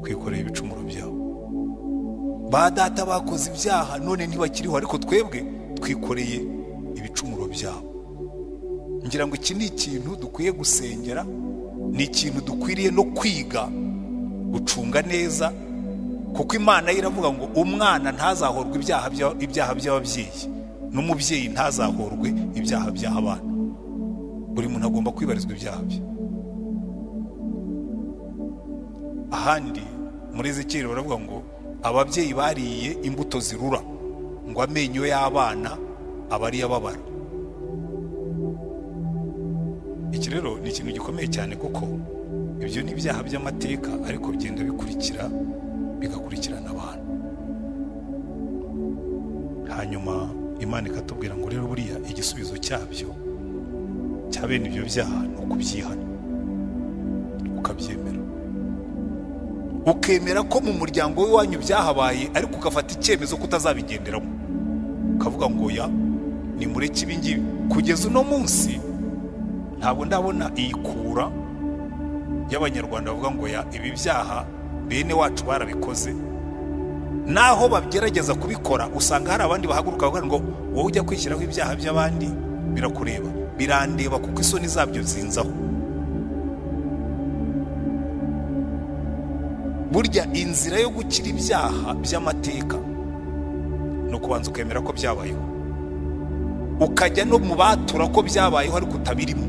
twikoreye ibicumuro byabo. Ba data bakoze ibyaha none ntibakiriho, ariko twebwe twikoreye ibicumuro byabo. Ngira ngo iki ni ikintu dukwiye gusengera, ni ikintu dukwiriye no kwiga gucunga neza, kuko Imana iravuga ngo umwana ntazahorwe ibyaha by'ababyeyi, n'umubyeyi ntazahorwe ibyaha by'abana. Buri muntu agomba kwibarizwa ibyaha bye. Ahandi muri Ezekiel baravuga ngo ababyeyi bariye imbuto zirura, ngo amenyo y'abana abari yababara. Iki rero ni ikintu gikomeye cyane, kuko ibyo ni ibyaha by'amateka, ariko bigenda bigakurikirana abantu. Hanyuma Imana ikatubwira ngo rero buriya igisubizo cyabyo cya bene ibyo byaha ni ukubyihana, ukabyemera, ukemera ko mu muryango w'iwanyu byahabaye, ariko ugafata icyemezo kutazabigenderamo, ukavuga ngo ya ni mureke ibi ngibi. Kugeza uno munsi ntabwo ndabona iyikura y'abanyarwanda bavuga ngo ibi byaha bene wacu barabikoze. Naho bagerageza kubikora usanga hari abandi bahaguruka bavuga ngo wowe ujya kwishyiraho ibyaha by'abandi birakureba, birandeba kuko isoni zabyo zinzaho. Burya inzira yo gukira ibyaha by'amateka no kubanza ukemera ko byabayeho, ukajya no mu batura ko byabayeho ariko utabirimo.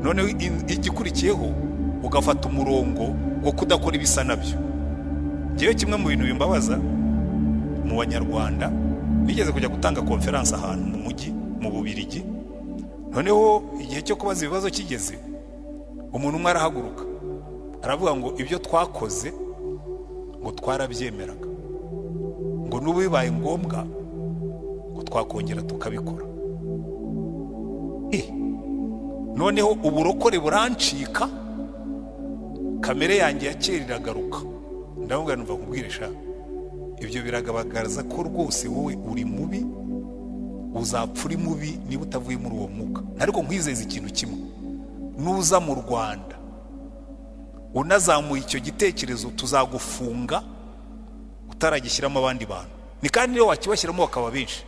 Noneho igikurikiyeho ugafata umurongo wo kudakora ibisa nabyo. Jewe kimwe mu bintu bimbabaza mu banyarwanda, nigeze kujya gutanga konferanse ahantu mu mujyi mu Bubiligi. Noneho igihe cyo kubaza ibibazo kigeze, umuntu umwe arahaguruka aravuga ngo ibyo twakoze ngo twarabyemeraga, ngo n'ubu bibaye ngombwa ngo twakongera tukabikora. Noneho uburokore burancika, kamere yanjye ya kera iragaruka. Ndavuga numva kubwirisha ibyo biragaragaza ko rwose wowe uri mubi, uzapfa uri mubi niba utavuye muri uwo mwuka. Ariko nkwizeza ikintu kimwe, nuza mu Rwanda unazamuye icyo gitekerezo tuzagufunga utaragishyiramo abandi bantu. Ni kandi niyo wakibashyiramo bakaba benshi,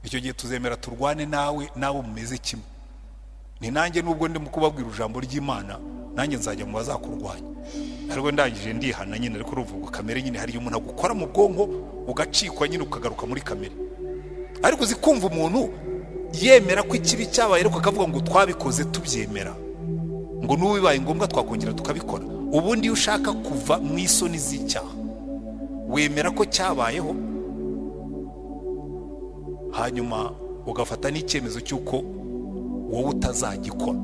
icyo gihe tuzemera turwane nawe mumeze kimwe. Ni nanjye nubwo ndimo kubabwira ijambo ry'Imana, nanjye nzajya mu bazakurwanya. Ariko ndangije ndihana nyine, ariko uruvuga kamere nyine hari umuntu agukora mu bwonko ugacikwa nyine ukagaruka muri kamere. Ariko zikumva umuntu yemera ko ikibi cyabaye ariko akavuga ngo twabikoze tubyemera, ngo n'ubu bibaye ngombwa twakongera tukabikora. Ubundi ushaka kuva mu isoni z'icyaha, wemera ko cyabayeho, hanyuma ugafata n'icyemezo cy'uko wowe utazagikora.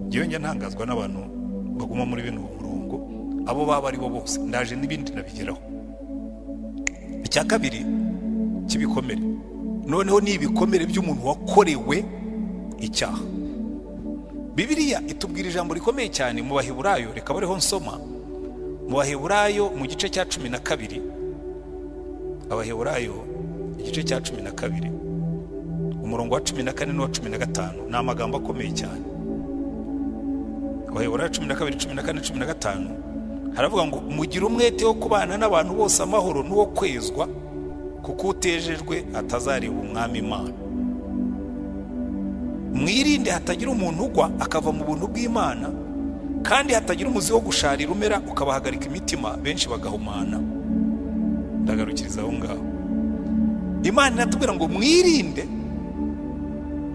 Ngewe njya ntangazwa n'abantu baguma muri bino murongo, abo baba ari bo bose. Ndaje n'ibindi nabigeraho. Icya kabiri cy'ibikomere, noneho ni ibikomere by'umuntu wakorewe icyaha. Bibiliya itubwira ijambo rikomeye cyane mu Baheburayo. Reka bariho nsoma mu Baheburayo mu gice cya 12. Abaheburayo igice cya 12 umurongo wa 14 n'uwa 15 ni amagambo akomeye cyane. Abaheburayo 12:14-15 haravuga ngo mugire umwete wo kubana n'abantu bose amahoro n'uwo kwezwa, kuko utejejwe atazareba umwami Imana. Mwirinde hatagira umuntu ugwa akava mu buntu bw'Imana, kandi hatagira umuzi wo gusharira umera ukabahagarika imitima, benshi bagahumana. Ndagarukiriza aho ngaho. Imana iratubwira ngo mwirinde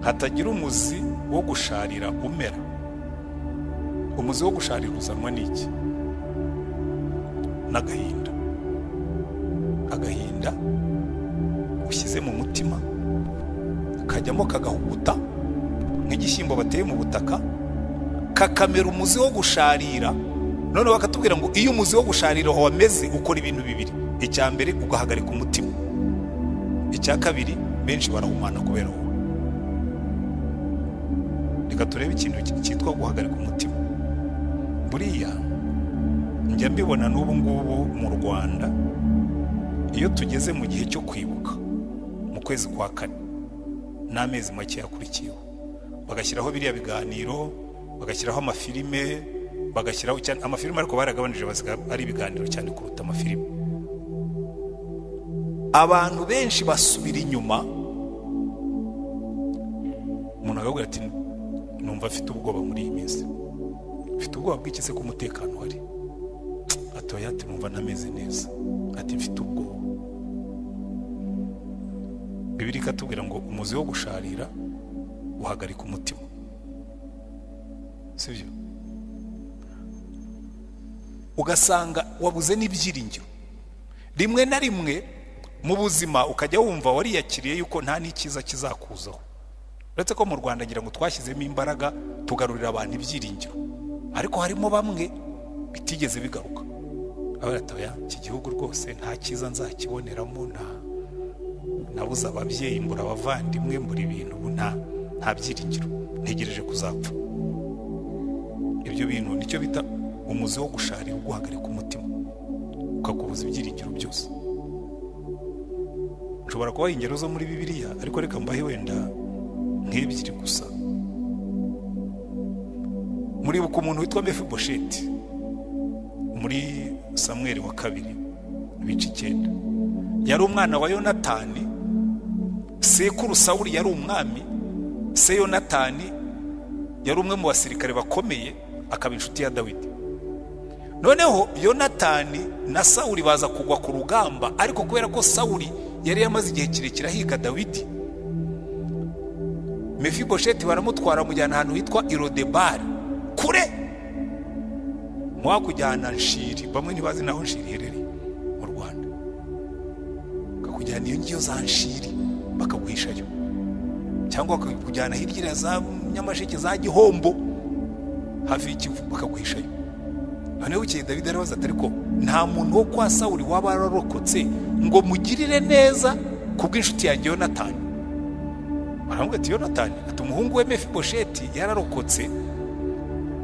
hatagira umuzi wo gusharira umera. Umuzi wo gusharira uzanwa n'iki? N'agahinda. Agahinda ushyize mu mutima kajyamo kagahuguta nk'igishyimbo bateye mu butaka, kakamera umuzi wo gusharira. None bakatubwira ngo iyo umuzi wo gusharira wameze ukora ibintu bibiri. Icya mbere ugahagarika umutima, icya kabiri benshi barahumana kubera wowe. Reka turebe ikintu cyitwa guhagarika umutima. Buriya njya mbibona n'ubu ngubu mu Rwanda, iyo tugeze mu gihe cyo kwibuka mu kwezi kwa 4 n'amezi make yakurikiyeho, bagashyiraho biriya biganiro, bagashyiraho amafilime, bagashyiraho cyane amafilime, ariko baragabanije basiga ari ibiganiro cyane kuruta amafilime. Abantu benshi basubira inyuma. Umuntu agavuga ati numva afite ubwoba muri iyi minsi. Mfite ubwoba bw'ikise ku mutekano wari. Atoya ati numva ntameze neza. Ati mfite ubwoba. Bibiliya ikatubwira ngo umuzi wo gusharira uhagarika umutima. Sibyo? Ugasanga wabuze n'ibyiringiro. Rimwe na rimwe mu buzima ukajya wumva wariyakiriye yuko nta n'ikiza kizakuzaho. Uretse ko mu Rwanda ngira ngo twashyizemo imbaraga tugarurira abantu ibyiringiro, ariko harimo bamwe bitigeze bigaruka. Abaratoya iki gihugu rwose nta kiza nzakiboneramo, nabuze ababyeyi, mbura abavandimwe, mbura ibintu, nta byiringiro, ntegereje kuzapfa. Ibyo bintu nicyo bita umuzi wo gusharira uguhagarika umutima, ukakubuza ibyiringiro byose. nshobora kubaha ingero zo muri Bibiliya ariko reka mbahe wenda nk'ebyiri gusa. Muribuka umuntu witwa Mefibosheti muri Samweli wa kabiri ibice 9. Yari umwana wa Yonatani, sekuru Sawuli yari umwami, se Yonatani yari umwe mu basirikare bakomeye, akaba inshuti ya Dawidi. Noneho Yonatani na Sawuli baza kugwa ku rugamba, ariko kubera ko Sawuli yari yamaze igihe kirekire ahiga Dawidi, Mefibosheti baramutwara mujyana ahantu hitwa Irodebari, kure mwakujyana Nshiri. Bamwe ntibazi naho Nshiri iherereye mu Rwanda. Kakujyana iyo ngiyo za Nshiri bakaguhishayo, cyangwa bakakujyana hirya za Nyamasheke za Gihombo hafi y'Ikivu bakaguhishayo. Noneho ukeye Dawidi arabaza ati ariko nta muntu wo kwa Sawuli waba yararokotse ngo mugirire neza kubw'inshuti yanjye Yonatani? Baramubwira ati Yonatani, ati umuhungu we Mefibosheti yararokotse,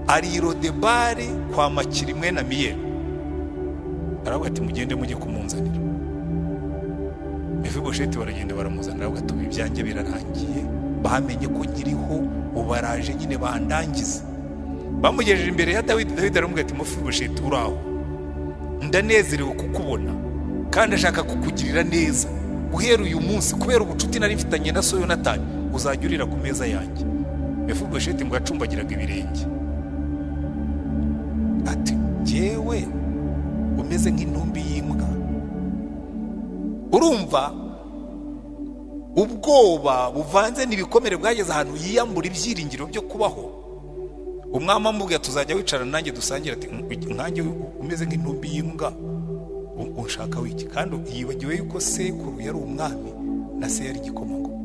ari Irodebari kwa Makiri mwene Amiyeli. Aravuga ati mugende mujye kumunzanira. Mefibosheti baragenda baramuzanira, aravuga ati ibyanjye birarangiye, bamenye ko nkiriho, ubaraje nyine bandangiza. Bamugejeje imbere ya Dawidi. Dawidi aramubwira ati Mefibosheti, uraho, ndanezerewe kukubona kandi ashaka kukugirira neza. Guhera uyu munsi, kubera ubucuti nari mfitanye na so Yonatani, uzajya urira ku meza yanjye. Mefibosheti ngo acumbagiraga ibirenge, ati jewe umeze nk'intumbi y'imbwa. Urumva ubwoba buvanze n'ibikomere bwageze ahantu yiyambura ibyiringiro byo kubaho. Umwami amubwira tuzajya wicara nanjye dusangira, ati nkanjye umeze nk'intumbi y'imbwa unshaka wiki? Kandi yibagiwe yuko sekuru yari umwami na se yari igikomangoma.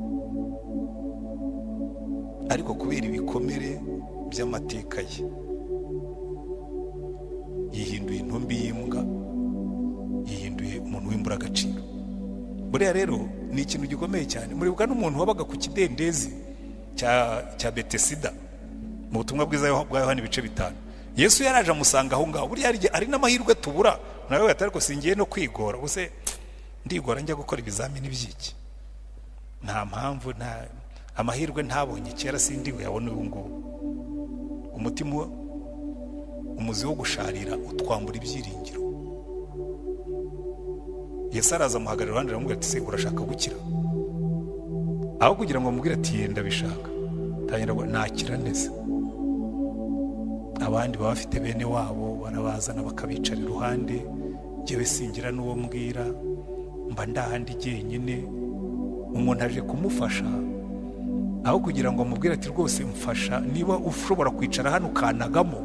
Ariko kubera ibikomere by'amateka ye yihinduye intumbi y'imbwa, yihinduye umuntu w'imbura agaciro. Buriya rero ni ikintu gikomeye cyane. Muribuka n'umuntu wabaga ku kidendezi cya Betesida mu butumwa bwiza bwa Yohana ibice 5. Yesu yaraje amusanga aho ngaho. Buriya ari n'amahirwe tubura. Nawe atariko singiye no kwigora, ubuse ndigora njya gukora ibizamini by'iki? Nta mpamvu, nta amahirwe ntabonye kera, sindiwe yabona ubu ngubu. Umutima umuzi wo gusharira utwambura ibyiringiro. Yesu araza amuhagarara iruhande aramubwira ati se urashaka gukira? Aho kugira ngo amubwire ati yenda bishaka, tangira ngo nakira neza. Abandi baba bafite bene wabo barabazana bakabicara iruhande, jewe singira n'uwo mbwira, mba ndahandi jyenyine. Umuntu aje kumufasha, aho kugira ngo amubwire ati rwose mfasha, niba ushobora kwicara hano kanagamo,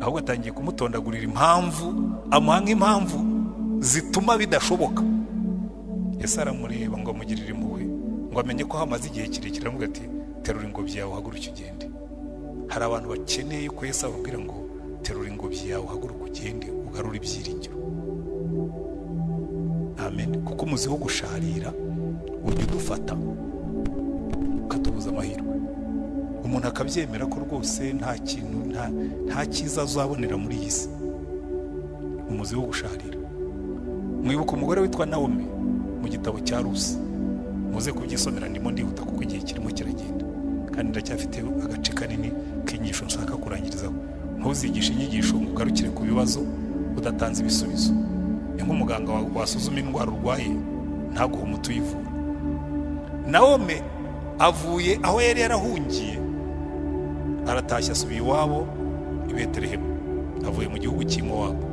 ahubwo atangiye kumutondagurira impamvu, amuhanga impamvu zituma bidashoboka. Yesu aramureba ngo amugirire impuhwe, ngo amenye ko hamaze igihe kirekire, aramubwira ati terura ingobyi yawe uhaguruke ugende. Hari abantu bakeneye ko Yesu ababwira ngo terura ingobyi yawe uhaguruke ugende, ugarure ibyiringiro. Amen. Kuko umuzi wo gusharira ujya udufata ukatubuza amahirwe. Umuntu akabyemera ko rwose nta kintu, nta cyiza azabonera muri iyi si. Umuzi wo gusharira. Mwibuka umugore witwa Naomi mu gitabo cya Rusi. Muze kubyisomera, ndimo ndihuta kuko igihe kirimo kiragenda, kandi ndacyafite agace kanini k'inyigisho nshaka kurangirizaho. Ntuzigishe inyigisho ngo ugarukire ku bibazo udatanze ibisubizo. Ni nk'umuganga wasuzuma indwara urwaye ntaguhe umuti uyivura. Naomi avuye aho yari yarahungiye, aratashya asubiye iwabo i Betelehemu, avuye mu gihugu cy'Imowabu.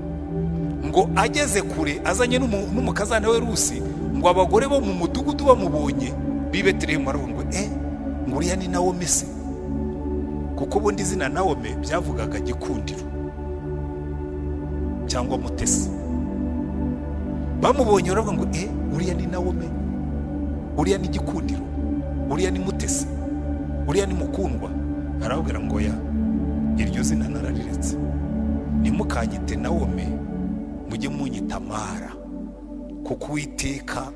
Ngo ageze kure azanye n'umukazana we Rusi, ngo abagore bo mu mudugudu bamubonye b'i Betelehemu baravuga ngo uriya ni Naomi se? Kuko ubundi izina Naomi byavugaga gikundiro cyangwa mutesi. Bamubonye baravuga ngo uriya ni Naomi, uriya ni gikundiro, uriya ni mutesi, uriya ni mukundwa. Arababwira ngo ya, iryo zina narariretse, nimukanyite Naomi, mujye munyita Mara, kuko Uwiteka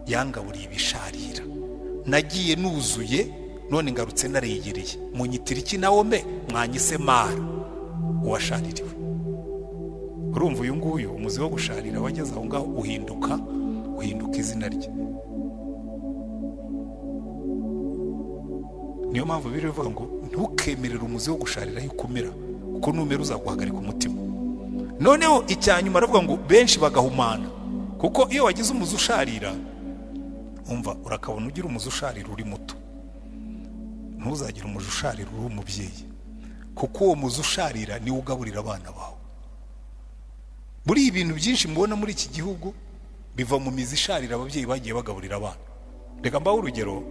yangaburiye ibisharira. Nagiye nuzuye, none ngarutse naregereye. Munyitira iki Naomi? Mwanyise Mara, uwashaririwe. Urumva uyu nguyu umuzi wo gusharira wageze aho ngaho uhinduka uhinduka izina rye. Niyo mpamvu bivuga ngo ntukemerere umuzi wo gusharira yuko umera, kuko numera uzaguhagarika umutima. Noneho icyanyuma aravuga ngo benshi bagahumana, kuko iyo wagize umuzi usharira, umva urakabona ugira umuzi usharira uri muto, ntuzagira umuzi usharira uri umubyeyi, kuko uwo muzi usharira niwe ugaburira abana bawe. Muri ibintu byinshi mubona muri iki gihugu biva mu mizi isharira ababyeyi bagiye bagaburira abana. Reka mbaho urugero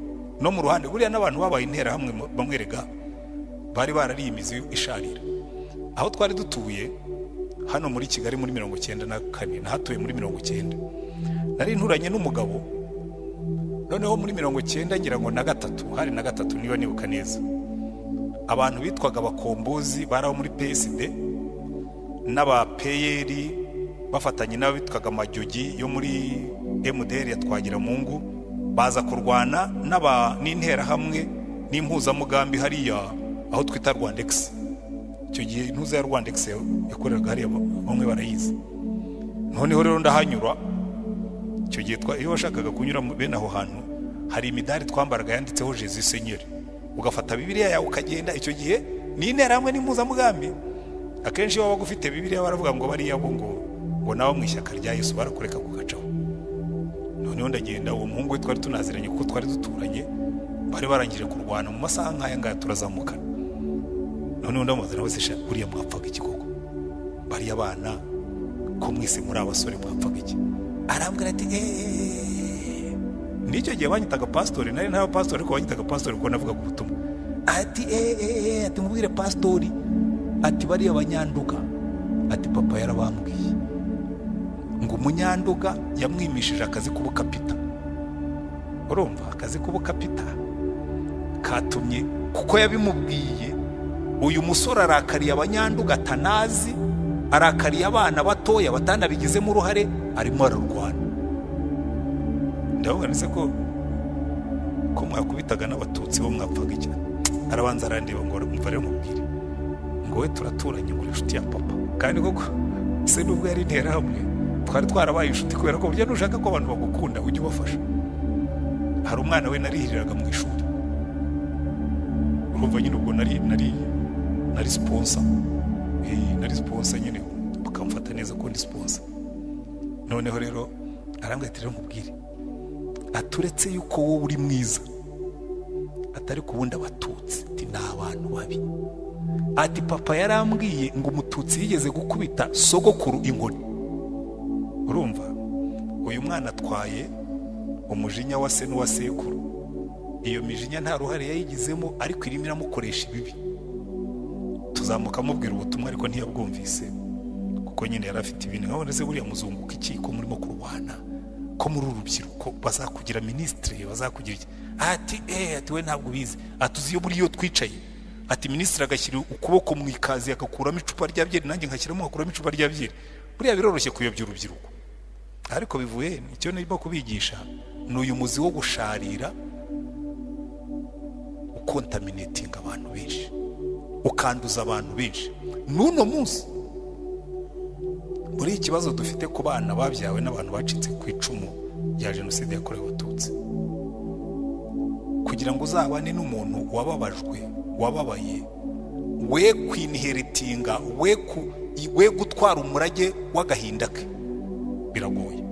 no mu ruhande buriya n'abantu babaye intera hamwe bamwerega bari barariye imizi isharira. Aho twari dutuye hano muri Kigali muri 94 nahatuye muri 90, nari nturanye n'umugabo, noneho muri 90 ngira ngo na gatatu, hari na gatatu niba nibuka neza, abantu bitwaga abakombozi baraho muri PSD n'abapeyeri bafatanye nabo bitwaga amajyogi yo muri MDR yatwagira Mungu, baza kurwana n'intera hamwe n'impuzamugambi hariya aho twita Rwandex. Icyo gihe intuza ya Rwandex yakoreraga hariya bamwe barayizi. Noneho rero ndahanyura, icyo gihe iyo washakaga kunyura bene aho hantu hari imidari twambaraga yanditseho Jesus Seigneur, ugafata Bibiliya yawe ukagenda. Icyo gihe ni intera hamwe n'impuzamugambi, akenshi baba bagufite Bibiliya baravuga ngo bariya bo ngo nawo mu ishyaka rya Yesu barakureka kugacaho. Noneho ndagenda, uwo muhungu we twari tunaziranye kuko twari duturanye, bari barangije kurwana mu masaha nk'aya ngaya turazamukana. Noneho ndamubaza nawe se buriya mwapfaga iki koko? Bariya abana ko mwese muri abasore mwapfaga iki? Arambwira ati nicyo gihe banyitaga pastori, nari nta pastori ko banyitaga pastori ko navuga ku butumwa. Ati ati mubwire pastori, ati bariya abanyanduga, ati papa yarabambwiye ngo umunyanduga yamwimishije akazi k'ubukapita. Urumva akazi k'ubukapita katumye, kuko yabimubwiye uyu musore arakariye abanyanduga atanazi, arakariye abana batoya batanabigizemo uruhare, arimo ararwana. Ndavuga nise ko mwakubitaga n'abatutsi bo mwapfaga iki? Arabanza arandeba ngo umva rero mubwire ngo we turaturanye ngo inshuti ya papa. Kandi koko se nubwo yari intera hamwe twari twarabaye inshuti, kubera ko burya nushaka ko abantu bagukunda ujye ubafasha. Hari umwana we narihiriraga mu ishuri, urumva nyine ubwo nari sponsor, nari sponsor nyine bakamfata neza ko ndi sponsor. Noneho rero arambwira ati rero mubwire, aturetse yuko wowe uri mwiza, atari kubundi abatutsi ati ni abantu babi. Ati papa yarambwiye ngo umututsi yigeze gukubita sogokuru inkoni. Urumva uyu mwana atwaye umujinya wa se n'uwa sekuru, iyo mijinya nta ruhare yayigizemo, ariko irimo iramukoresha ibibi. Tuzamuka mubwira ubutumwa ariko ntiyabwumvise, kuko nyine yari afite ibintu nkabona se buriya muzunguka iki ko murimo kurwana, ko muri urubyiruko bazakugira ministre, bazakugira iki? Ati ati we ntabwo bizi, atuzi iyo buriyo twicaye, ati ministre agashyira ukuboko mu ikazi akakuramo icupa rya byeri, nanjye nkashyiramo akuramo icupa rya byeri. Buriya biroroshye kuyobya urubyiruko, ariko bivuye nicyo niba kubigisha n'uyu muzi wo gusharira ukontaminating abantu benshi, ukanduza abantu benshi. Nuno munsi muri ikibazo dufite ku bana babyawe n'abantu bacitse ku icumu rya jenoside yakorewe Abatutsi, kugira ngo uzabane n'umuntu wababajwe, wababaye, we kwinheritinga, we gutwara umurage w'agahinda ke, biragoye.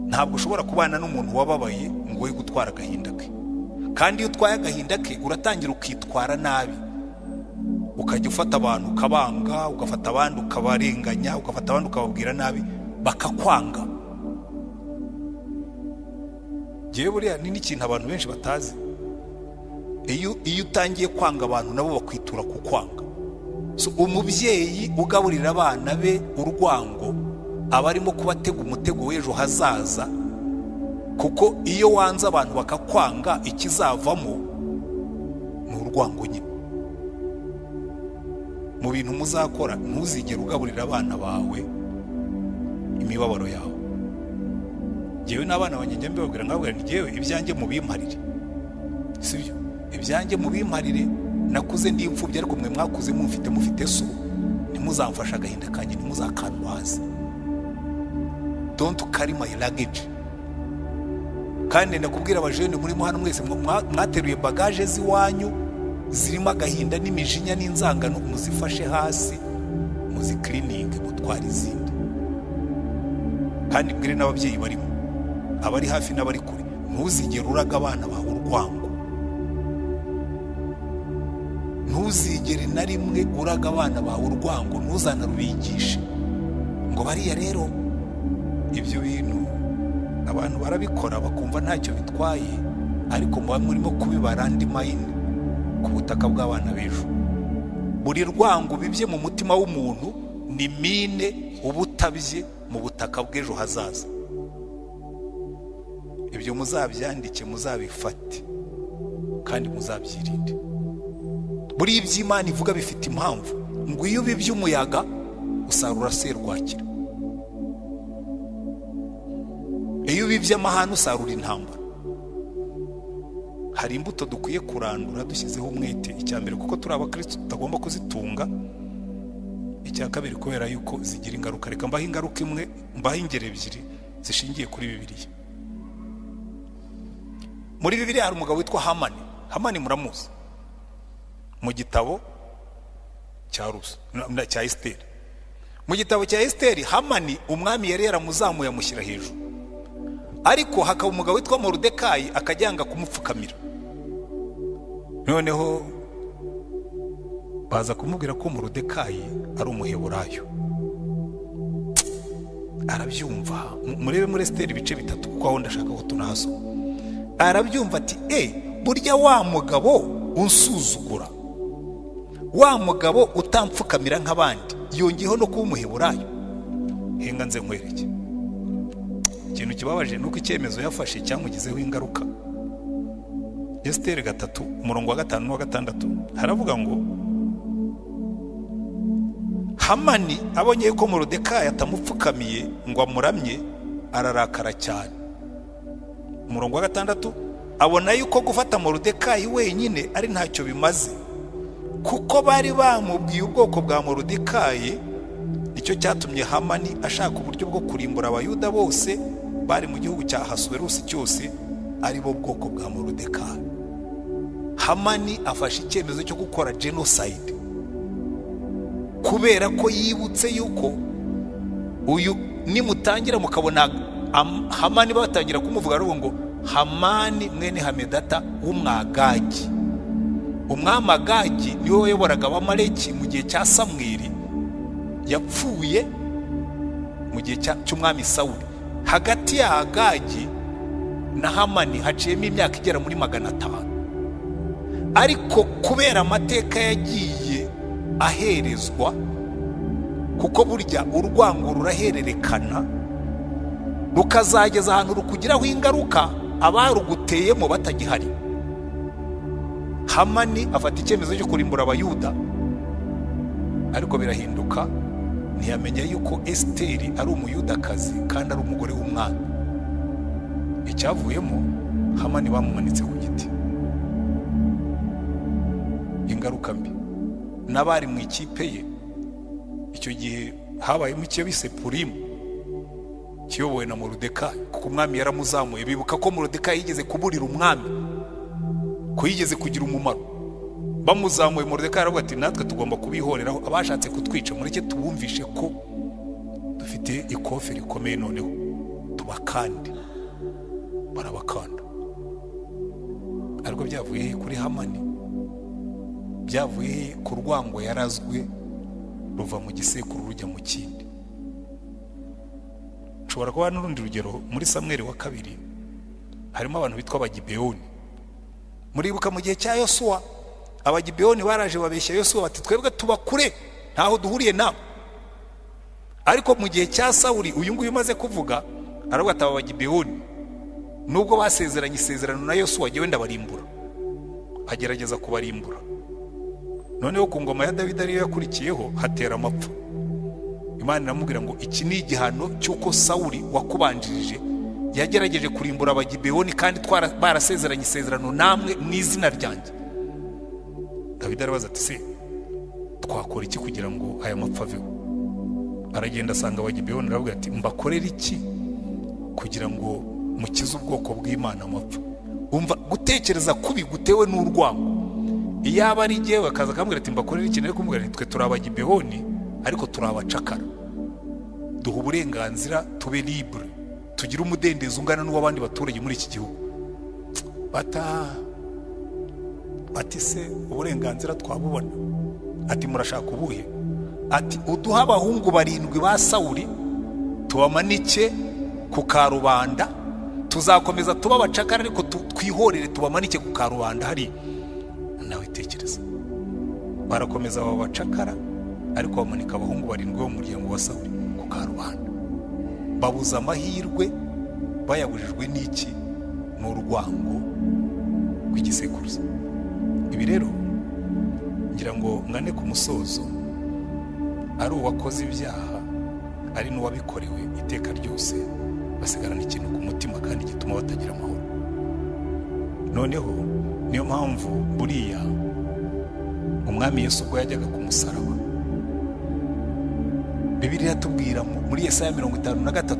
Ntabwo ushobora kubana n'umuntu wababaye ngo we gutwara agahinda ke. Kandi iyo utwaye agahinda ke uratangira ukitwara nabi, ukajya ufata abantu ukabanga, ugafata abandi ukabarenganya, ugafata abandi ukababwira nabi, bakakwanga. Jewe buriya ni n'ikintu abantu benshi batazi, iyo utangiye kwanga abantu nabo bakwitura kukwanga. So umubyeyi ugaburira abana be urwango aba arimo kubatega umutego w'ejo hazaza, kuko iyo wanze abantu bakakwanga ikizavamo ni urwango nyine. Mu bintu muzakora ntuzigere ugaburira abana bawe imibabaro yawe. Jewe n'abana banjye njya mbabwira nkabwira nti jewe ibyanjye mubimparire, sibyo? Ibyanjye mubimparire, nakuze ndi imfubyi ariko mwe mwakuze mufite so, ntimuzamfasha agahinda kanjye, ntimuzakantwaze. don't carry my luggage. Kandi nakubwira abajene muri hano mwese mwateruye bagage ziwanyu zirimo agahinda n'imijinya n'inzangano, muzifashe hasi muzi cleaning mutwara izindi. Kandi mbwire n'ababyeyi barimo, abari hafi n'abari kure, ntuzigere uraga abana bawe urwango. Ntuzigere na rimwe uraga abana bawe urwango, ntuzanarubigishe ngo bariya rero. Ibyo bintu abantu barabikora bakumva ntacyo bitwaye, ariko muba murimo kubibara andi mayini ku butaka bw'abana b'ejo. Buri rwango bibye mu mutima w'umuntu ni mine ubutabye mu butaka bw'ejo hazaza. Ibyo muzabyandike, muzabifate kandi muzabyirinde. Buri iby'Imana ivuga bifite impamvu, ngo iyo bibye umuyaga usarura serwakira, iyo bibye amahane usarura intambara. Hari imbuto dukwiye kurandura dushyizeho umwete. Icya mbere kuko turi abakristo tutagomba kuzitunga. Icya kabiri kubera yuko zigira ingaruka. Reka mbaho ingaruka imwe, mbaho ingero ebyiri zishingiye kuri Bibiliya. Muri Bibiliya hari umugabo witwa Hamani. Hamani muramuzi mu gitabo cya Esiteri. Mu gitabo cya Esiteri, Hamani umwami yari yaramuzamuye amushyira hejuru, ariko hakaba umugabo witwa Moridekayi akajyanga kumupfukamira. Noneho baza kumubwira ko Moridekayi ari umuheburayo. Arabyumva. Murebe muri Esiteri ibice bitatu kuko aho ndashaka ko tunahasoma. Arabyumva ati burya wa mugabo unsuzugura, wa mugabo utampfukamira nk'abandi, yongeyeho no kuba umuheburayo. Henga nze nkwereke. Ikintu kibabaje nuko icyemezo yafashe cyamugizeho ingaruka. Esiteri 3 umurongo wa 5 n'uwa 6 haravuga ngo Hamani abonye ko Moridekayi atamupfukamiye ngo amuramye, ararakara cyane. Umurongo wa 6 abona yuko gufata Moridekayi wenyine ari ntacyo bimaze, kuko bari bamubwiye ubwoko bwa Moridekayi. Nicyo cyatumye Hamani ashaka uburyo bwo kurimbura abayuda bose bari mu gihugu cya Ahasuwerusi cyose, ari bo bwoko bwa Moridekayi. Hamani afashe icyemezo cyo gukora genocide kubera ko yibutse yuko uyu nimutangira mukabona Hamani batangira kumuvuga ngo Hamani mwene Hamedata w'Umwagagi. Umwami Agagi niwe wayoboraga Abamaleki mu gihe cya Samweli, yapfuye mu gihe cy'umwami Sawuli. Hagati ya Agagi na Hamani haciyemo imyaka igera muri 500, ariko kubera amateka yagiye aherezwa, kuko burya urwango rurahererekana rukazageza ahantu rukugiraho ingaruka abaruguteyemo batagihari. Hamani afata icyemezo cyo kurimbura abayuda, ariko birahinduka. Ntiyamenya yuko Esiteri ari umuyudakazi kandi ari umugore w'umwami. Icyavuyemo, Hamani bamumanitse ku giti. Ingaruka mbi. N'abari mu ikipe ye icyo gihe habayemo icyo bise Purimu, kiyobowe na Moridekayi, kuko umwami yaramuzamuye. Bibuka ko Moridekayi yigeze kuburira umwami ko yigeze kugira umumaro. Bamuzamuye, Moridekayi aravuga ati natwe tugomba kubihoreraho, abashatse kutwica mureke tubumvishe ko dufite ikofe rikomeye, noneho tubakande. Barabakanda. Ariko byavuye kuri Hamani, byavuye ku rwango yarazwe ruva mu gisekuru rujya mu kindi. Nshobora kuba n'urundi rugero muri Samweli wa 2 harimo abantu bitwa Abagibeyoni. Muribuka mu gihe cya Yosuwa, Abagibeyoni baraje babeshya Yosuwa bati twebwe tubakure ntaho duhuriye nabo. Ariko mu gihe cya Sawuli, uyu nguyu umaze kuvuga, aravuga ati Abagibeyoni nubwo basezeranye isezerano na Yosuwa, jyewe ndabarimbura. Agerageza kubarimbura. Noneho ku ngoma ya Dawidi ariyo yakurikiyeho hatera amapfa. Imana iramubwira ngo iki ni igihano cy'uko Sawuli wakubanjirije yagerageje kurimbura Abagibeyoni kandi barasezeranye isezerano namwe mu izina ryanjye. Dawidi arabaza ati se twakora iki kugira ngo aya mapfa aveho? Aragenda asanga Abagibeyoni, aravuga ati mbakorera iki kugira ngo mukize ubwoko bw'Imana amapfa. Umva gutekereza kubi gutewe n'urwango. Iyaba ari jyewe akaza akambwira ati mbakorera ikintu ariko kumubwira twe turabagibehoni ariko turabacakara. Duha uburenganzira tube libre. Tugira umudendezo ungana n'uw'abandi baturage muri iki gihugu. Ati se uburenganzira twabubona? Ati murashaka ubuhe? Ati uduha abahungu 7 ba Sawuli tubamanike ku karubanda, tuzakomeza tuba abacakara ariko twihorere tubamanike ku karubanda. Hari nawe tekereza, barakomeza baba bacakara ariko bamanika abahungu 7 bo mu muryango wa Sawuli ku karubanda. Babuza amahirwe, bayabujijwe n'iki? N'urwango rw'igisekuruza. Ibi rero ngira ngo ngane ku musozo, ari uwakoze ibyaha ari n'uwabikorewe iteka ryose basigarana ikintu ku mutima kandi gituma batagira amahoro. Noneho niyo mpamvu buriya umwami Yesu ubwo yajyaga ku musaraba, Bibiliya tubwira muri Yesaya 53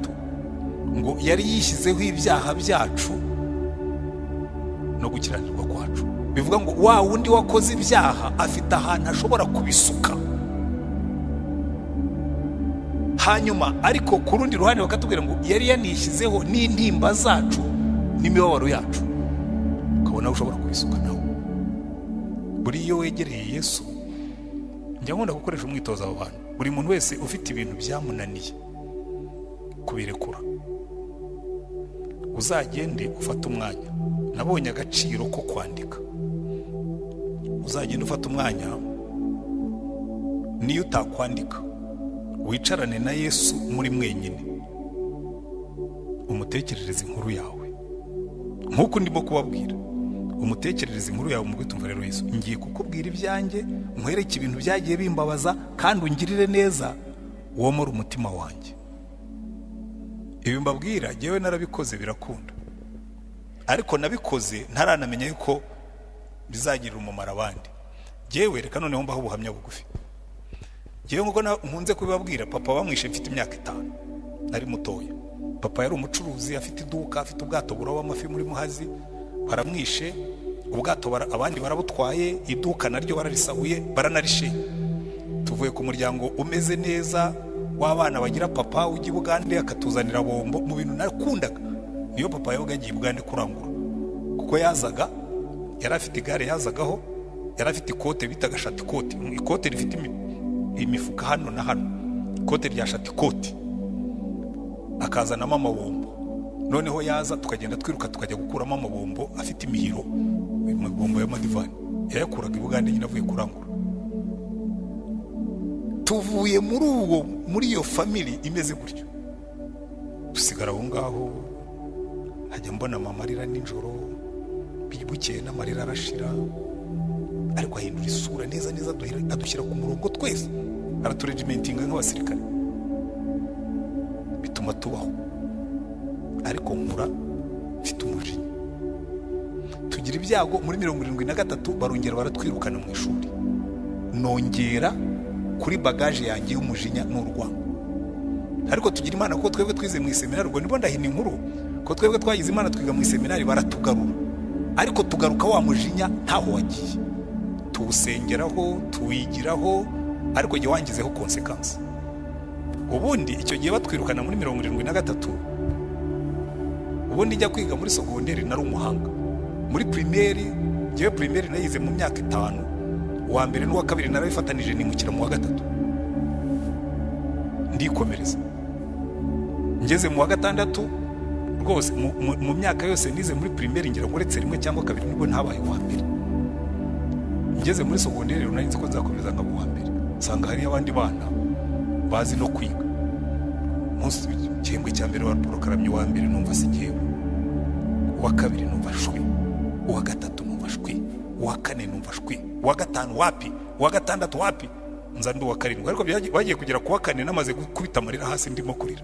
ngo yari yishyizeho ibyaha byacu no gukiranirwa kwacu. Bivuga ngo wa wundi wakoze ibyaha afite ahantu ashobora kubisuka. Hanyuma ariko ku rundi ruhande bakatubwira ngo yari yanishyizeho n'intimba zacu n'imibabaro yacu, ukabona ushobora kubisuka nawe. Buri iyo wegereye Yesu, njya nkunda gukoresha umwitozo abo bantu. Buri muntu wese ufite ibintu byamunaniye kubirekura, uzagende ufata umwanya. Nabonye agaciro ko kwandika. Uzagende ufata umwanya, niyo utakwandika wicarane na Yesu muri mwenyine, umutekerereze inkuru yawe nk'uko ndimo kubabwira. Umutekerereze inkuru yawe mu tumva rero Yesu, ngiye kukubwira ibyanjye, nkwereke ibintu byagiye bimbabaza kandi ungirire neza, womora umutima wanjye. Ibi mbabwira jewe narabikoze birakunda, ariko nabikoze ntaranamenya yuko bizagirira umumaro abandi. Jewe reka noneho mbaho ubuhamya bugufi. Jewe ngo nkunze kubibabwira, papa bamwishe mfite imyaka 5, nari mutoya. Papa yari umucuruzi, afite iduka, afite ubwato buroba amafi muri Muhazi. Baramwishe, ubwato abandi barabutwaye, iduka naryo bararisahuye, baranarishe. Tuvuye ku muryango umeze neza w'abana bagira papa ujya Bugande akatuzanira bombo mu bintu nakundaga. Niyo papa yabaga agiye Bugande kurangura, kuko yazaga yari afite igare yazagaho, yari afite ikote bitaga shati kote, ikote rifite imifuka hano na hano, ikote rya shati kote. Akazanamo amabombo, noneho yaza tukagenda twiruka tukajya gukuramo amabombo afite imihiro, amabombo y'amadivani yayakuraga i Bugande nyine avuye kurangura. Tuvuye muri iyo family imeze gutyo, dusigara aho ngaho. Hajya mbona mama arira nijoro, bibukeye n'amarira arashira, ariko ahindura isura neza neza, adushyira ku murongo twese, araturegimentinga nk'abasirikare, bituma tubaho. Ariko nkura mfite umujinya. Tugira ibyago muri 73 barongera baratwirukana mu ishuri, nongera kuri bagaje yanjye y'umujinya n'urwango. Ariko tugira Imana ko twebwe twize mu seminari, ubwo nibo ndahina inkuru ko twebwe twagize Imana twiga mu seminari, baratugarura. Ariko tugaruka wa mujinya ntaho wagiye, tuwusengeraho tuwigiraho, ariko jye wangizeho consequence. Ubundi icyo gihe batwirukana muri 73, ubundi njya kwiga muri secondaire nari umuhanga. Muri primaire, jewe primaire nayize mu myaka 5, uwa mbere n'uwa kabiri narabifatanije nimukira mu wa 3, ndikomereza. Ngeze mu wa 6 rwose, mu myaka yose nize muri primaire ngira ngoretse rimwe cyangwa kabiri nibwo ntabaye uwa mbere. Ngeze muri secondaire nari nzi ko nzakomeza nkaba uwa mbere, nsanga hari abandi bana bazi no kwiga. Munsi igihembwe cya mbere baraporokaramye uwa mbere numva si jyewe, uwa kabiri numva shwi, uwa 3 numva shwi, uwa 4 numva shwi, uwa 5 wapi, uwa 6 wapi, nza ndi uwa 7. Ariko bagiye kugera ku wa 4 namaze gukubita amarira hasi ndimo kurira.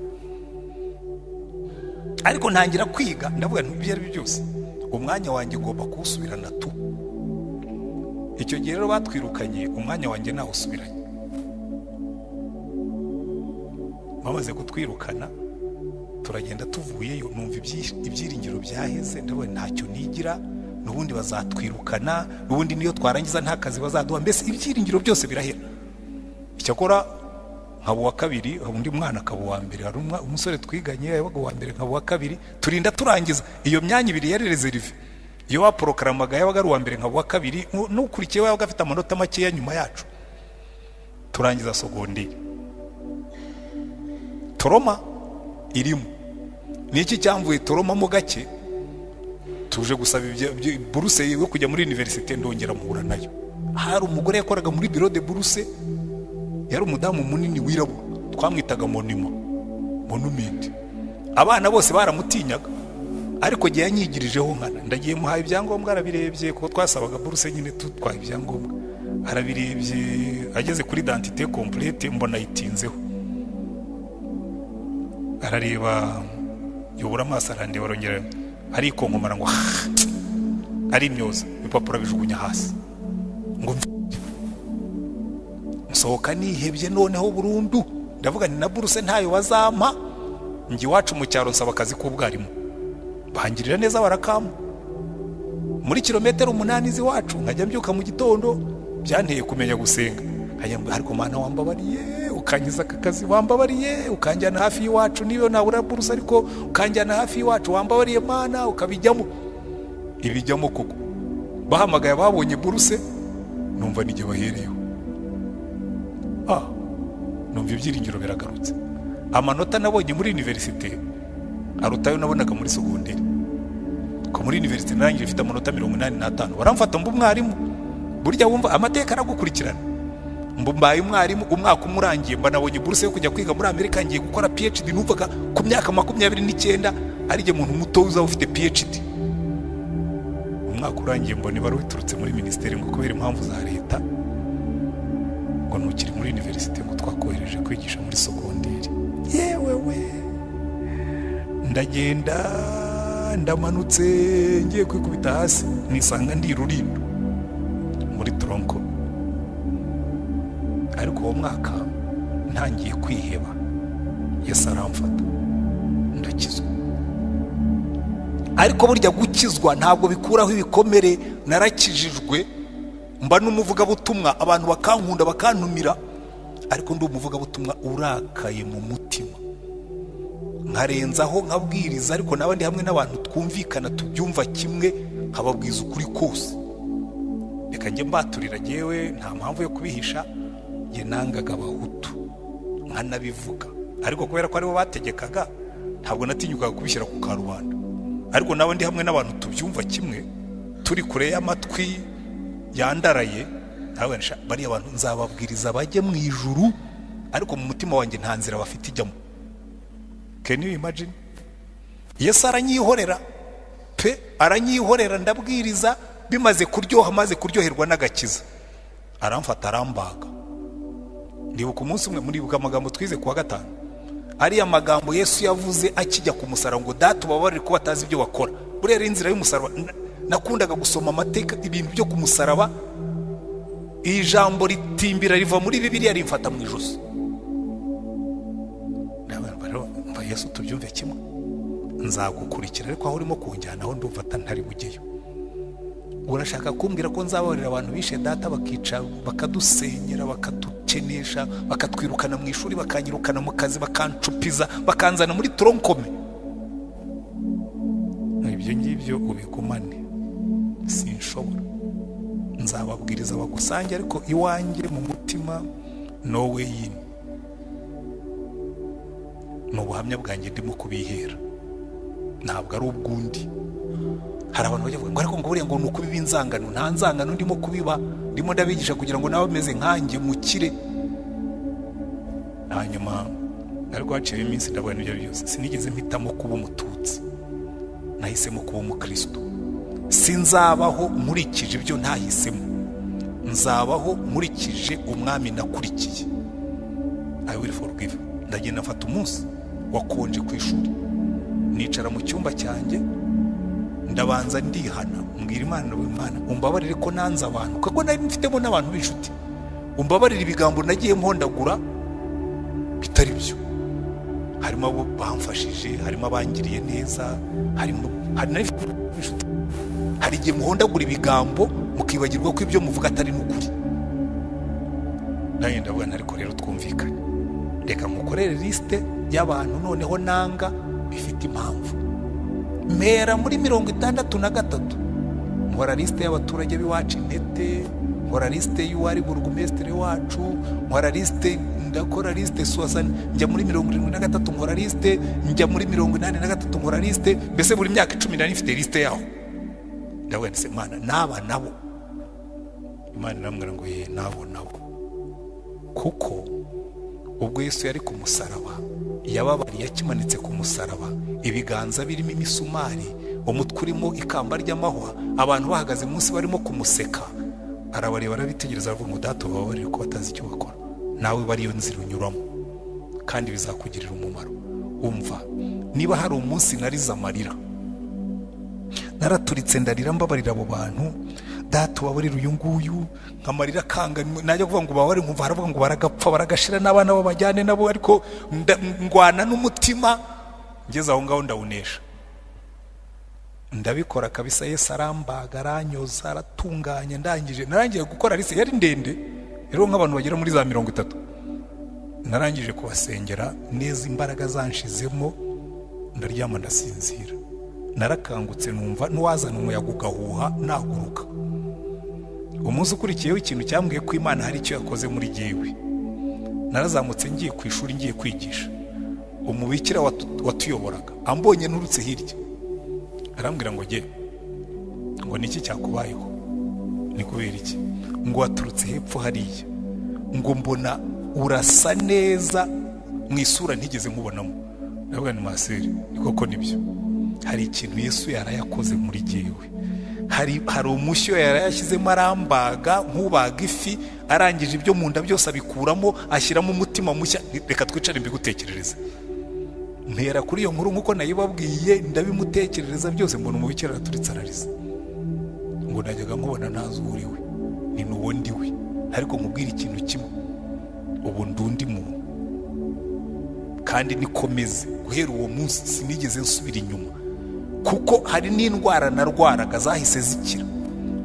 Ariko ntangira kwiga, ndavuga nti byari byose umwanya wanjye ngomba kuwusubirana tu. Icyo gihe rero batwirukanye, umwanya wanjye nawo usubiranye. Bamaze kutwirukana, turagenda tuvuyeyo numva ibyiringiro byaheze, ndabona ntacyo nigira, n'ubundi bazatwirukana, n'ubundi niyo twarangiza nta kazi bazaduha, mbese ibyiringiro byose birahera. Icyakora nkaba uwa kabiri, undi mwana akaba uwa mbere, hari umusore twiganye yabaga uwa mbere nkaba uwa kabiri, turinda turangiza. Iyo myanya ibiri yari reserve, iyo waporokramaga yabaga ari uwa mbere nkaba uwa kabiri, n'ukurikiye we yabaga afite amanota makeya nyuma yacu. Turangiza sogonderi, toroma irimo. Niki cyamvuye toroma mo gake, tuje gusaba buruse yo kujya muri universite, ndongera muhura nayo. Hari umugore yakoraga muri bureau de buruse, yari umudamu munini wirabura, twamwitaga monument. Abana bose baramutinyaga, ariko giye yanyigirijeho nkana. Ndagiye muhaye ibyangombwa, arabirebye kuko twasabaga buruse nyine tutwaye ibyangombwa. Arabirebye, ageze kuri identité complète mbona yitinzeho. Arareba, yobura amaso arandeba, arongera arikonkomara ngo ari imyoza, ibipapuro bijugunya hasi. Ngo nsohoka nihebye noneho burundu, ndavuga ni na buruse ntayo bazampa, ngi wacu mu cyaro nsaba akazi k'ubwarimu. Bahangirira neza barakama. Muri kilometero 8 z'iwacu nkajya mbyuka mu gitondo, byanteye kumenya gusenga. Ariko Mana wambabariye ukangiza akazi, wambabariye ukanjyana hafi y'iwacu, niyo nabura buruse ariko ukanjyana hafi y'iwacu, wambabariye Mana ukabijyamo. Ibijyamo koko bahamagaye babonye buruse, numva nige bahereyeho. Numva ibyiringiro biragarutse. Amanota nabonye muri universite arutayo nabonaga muri sogonderi. Ko muri universite narangije ifite amanota 85, baramfata mbu mwarimu. Burya wumva amateka aragukurikirana. Mbumbaye umwarimu, umwaka umurangiye mba nabonye buruse yo kujya kwiga muri Amerika, ngiye gukora PhD. Numvaga ku myaka 29 ari je muntu muto uza ufite PhD. Umwaka urangiye mbone bari witurutse muri ministeri ngo kubera impamvu za leta ngo nukiri muri universite ngo twakohereje kwigisha muri sogonderi. Yewe we, ndagenda ndamanutse ngiye kwikubita hasi, nisanga ndi Rulindo muri tronko. Ariko uwo mwaka ntangiye kwiheba, Yesu aramfata ndakizwa. Ariko burya gukizwa ntabwo bikuraho ibikomere. Narakijijwe, mba n'umuvuga butumwa, abantu bakankunda bakantumira, ariko ndi umuvuga butumwa urakaye mu mutima. Nkarenzaho nkabwiriza, ariko nabandi hamwe n'abantu twumvikana tubyumva kimwe, nkababwiza ukuri kose. Reka njye mbaturira jewe, nta mpamvu yo kubihisha. Nge nangaga Abahutu nkanabivuga, ariko kubera ko aribo bategekaga ntabwo natinyukaga kubishyira ku karubanda. Ariko nabandi hamwe n'abantu tubyumva kimwe, turi kure y'amatwi yandaraye, nawe bari abantu nzababwiriza bajye mu ijuru, ariko mu mutima wanjye nta nzira bafite ijyamo. Can you imagine? Yesu aranyihorera pe, aranyihorera, ndabwiriza bimaze kuryoha, maze kuryoherwa n'agakiza, aramfata arambaga. Ndibuka umunsi umwe muri buka amagambo twize kuwa gatanu, ari amagambo Yesu yavuze akijya ku musaraba ngo data ubabarire ko batazi ibyo bakora. Buriya ari inzira y'umusaraba. Nakundaga gusoma amateka, ibintu byo ku musaraba, ijambo ritimbira riva muri Bibiliya rimfata mu ijosi. Mba Yesu tubyumve kimwe, nzagukurikira, ariko aho urimo kunjyana aho ndumva ntari bugeyo. Urashaka kumbwira ko nzabarira abantu bishe data bakica, bakadusenyera, bakadukenesha, bakatwirukana mu ishuri, bakanyirukana mu kazi, bakancupiza, bakanzana muri tronkome? Ibyo ngibyo ubigumane, sinshobora. Nzababwiriza bagusange, ariko iwanjye mu mutima no way in. N'ubuhamya bwanjye ndimo kubihera, ntabwo ari ubwundi. Hari abantu bavuga ngo ariko ngo buriya ngo nuko biba inzangano. Nta nzangano ndimo kubiba, ndimo ndabigisha kugira ngo nawe bameze nkanjye mukire. Hanyuma ariko haciye iminsi ndabona ibyo byose, sinigeze mpitamo kuba umututsi, nahisemo kuba umukristo. Sinzabaho nkurikije ibyo ntahisemo, nzabaho nkurikije umwami nakurikiye. I will forgive. Ndagenda mfata umunsi wakonje ku ishuri, nicara mu cyumba cyanjye, ndabanza ndihana, mbwira Imana, umbabarire ko nanze abantu, kuko nari mfitemo n'abantu b'inshuti. Umbabarire ibigambo nagiye mpondagura bitari byo. harimo abo bamfashije, harimo abangiriye neza, hari igihe muhondagura ibigambo mukibagirwa ko ibyo muvuga atari n'ukuri. Nanjye ndavuga ariko rero twumvikanye, reka mukorere lisite y'abantu noneho nanga bifite impamvu. Mpera muri 63 nkora lisite y'abaturage b'iwacu Intete, nkora lisite y'uwari burugumesitiri wacu, nkora lisite, ndakora lisite Suwasani, njya muri 73 nkora lisite, njya muri 83 nkora lisite, mbese buri myaka 10 ifite lisite yaho. Ndavuga nti Imana naba nabo, Imana iramubwira ngo ye nabo nabo, kuko ubwo Yesu yari ku musaraba yababariye akimanitse ku musaraba, ibiganza birimo imisumari, umutwe urimo ikamba ry'amahwa, abantu bahagaze munsi barimo kumuseka. Arabareba arabitegereza aravuga ngo Data ubabarire ko batazi icyo bakora, nawe bariyo nzira unyuramo kandi bizakugirira umumaro. Umva, niba hari umunsi narize amarira, naraturitse ndarira mbabarira abo bantu, Data ubabarire uyu nguyu, nkamarira kanga, najya kuvuga ngo ubabarire nkumva haravuga ngo baragapfa baragashira n'abana babajyane nabo, ariko ngwana n'umutima, ngeze aho ngaho ndawunesha. Ndabikora kabisa, Yesu arambaga, aranyoza, aratunganya, narangije gukora lise yari ndende rero nk'abantu bagera muri za 30. Narangije kubasengera neza, imbaraga zanshizemo, ndaryama ndasinzira. Narakangutse numva n'uwazana umuyaga ugahuha naguruka. Umunsi ukurikiyeho ikintu cyambwiye ko Imana hari icyo yakoze muri jyewe. Narazamutse ngiye ku ishuri ngiye kwigisha, umubikira watuyoboraga ambonye nurutse hirya arambwira ngo jye, ngo niki cyakubayeho? Ni kubera iki? Ngo waturutse hepfo hariya, ngo mbona urasa neza mu isura ntigeze nkubonamo. Ndavuga ni Maseri, koko nibyo, hari ikintu Yesu yarayakoze muri jyewe. Hari umushyo yarayashyizemo, arambaga nk'ubaga ifi, arangije ibyo mu nda byose abikuramo, ashyiramo umutima mushya. Reka twicare mbigutekerereza. Mpera kuri iyo nkuru nk'uko nayibabwiye, ndabimutekerereza byose, mbona umubikira araturitse arariza. Ngo najyaga nkubona ntazuriwe, ni n'uwo ndiwe, ariko nkubwira ikintu kimwe, ubu ndundi muntu kandi nikomeze. Guhera uwo munsi sinigeze nsubira inyuma, kuko hari n'indwara narwaraga zahise zikira.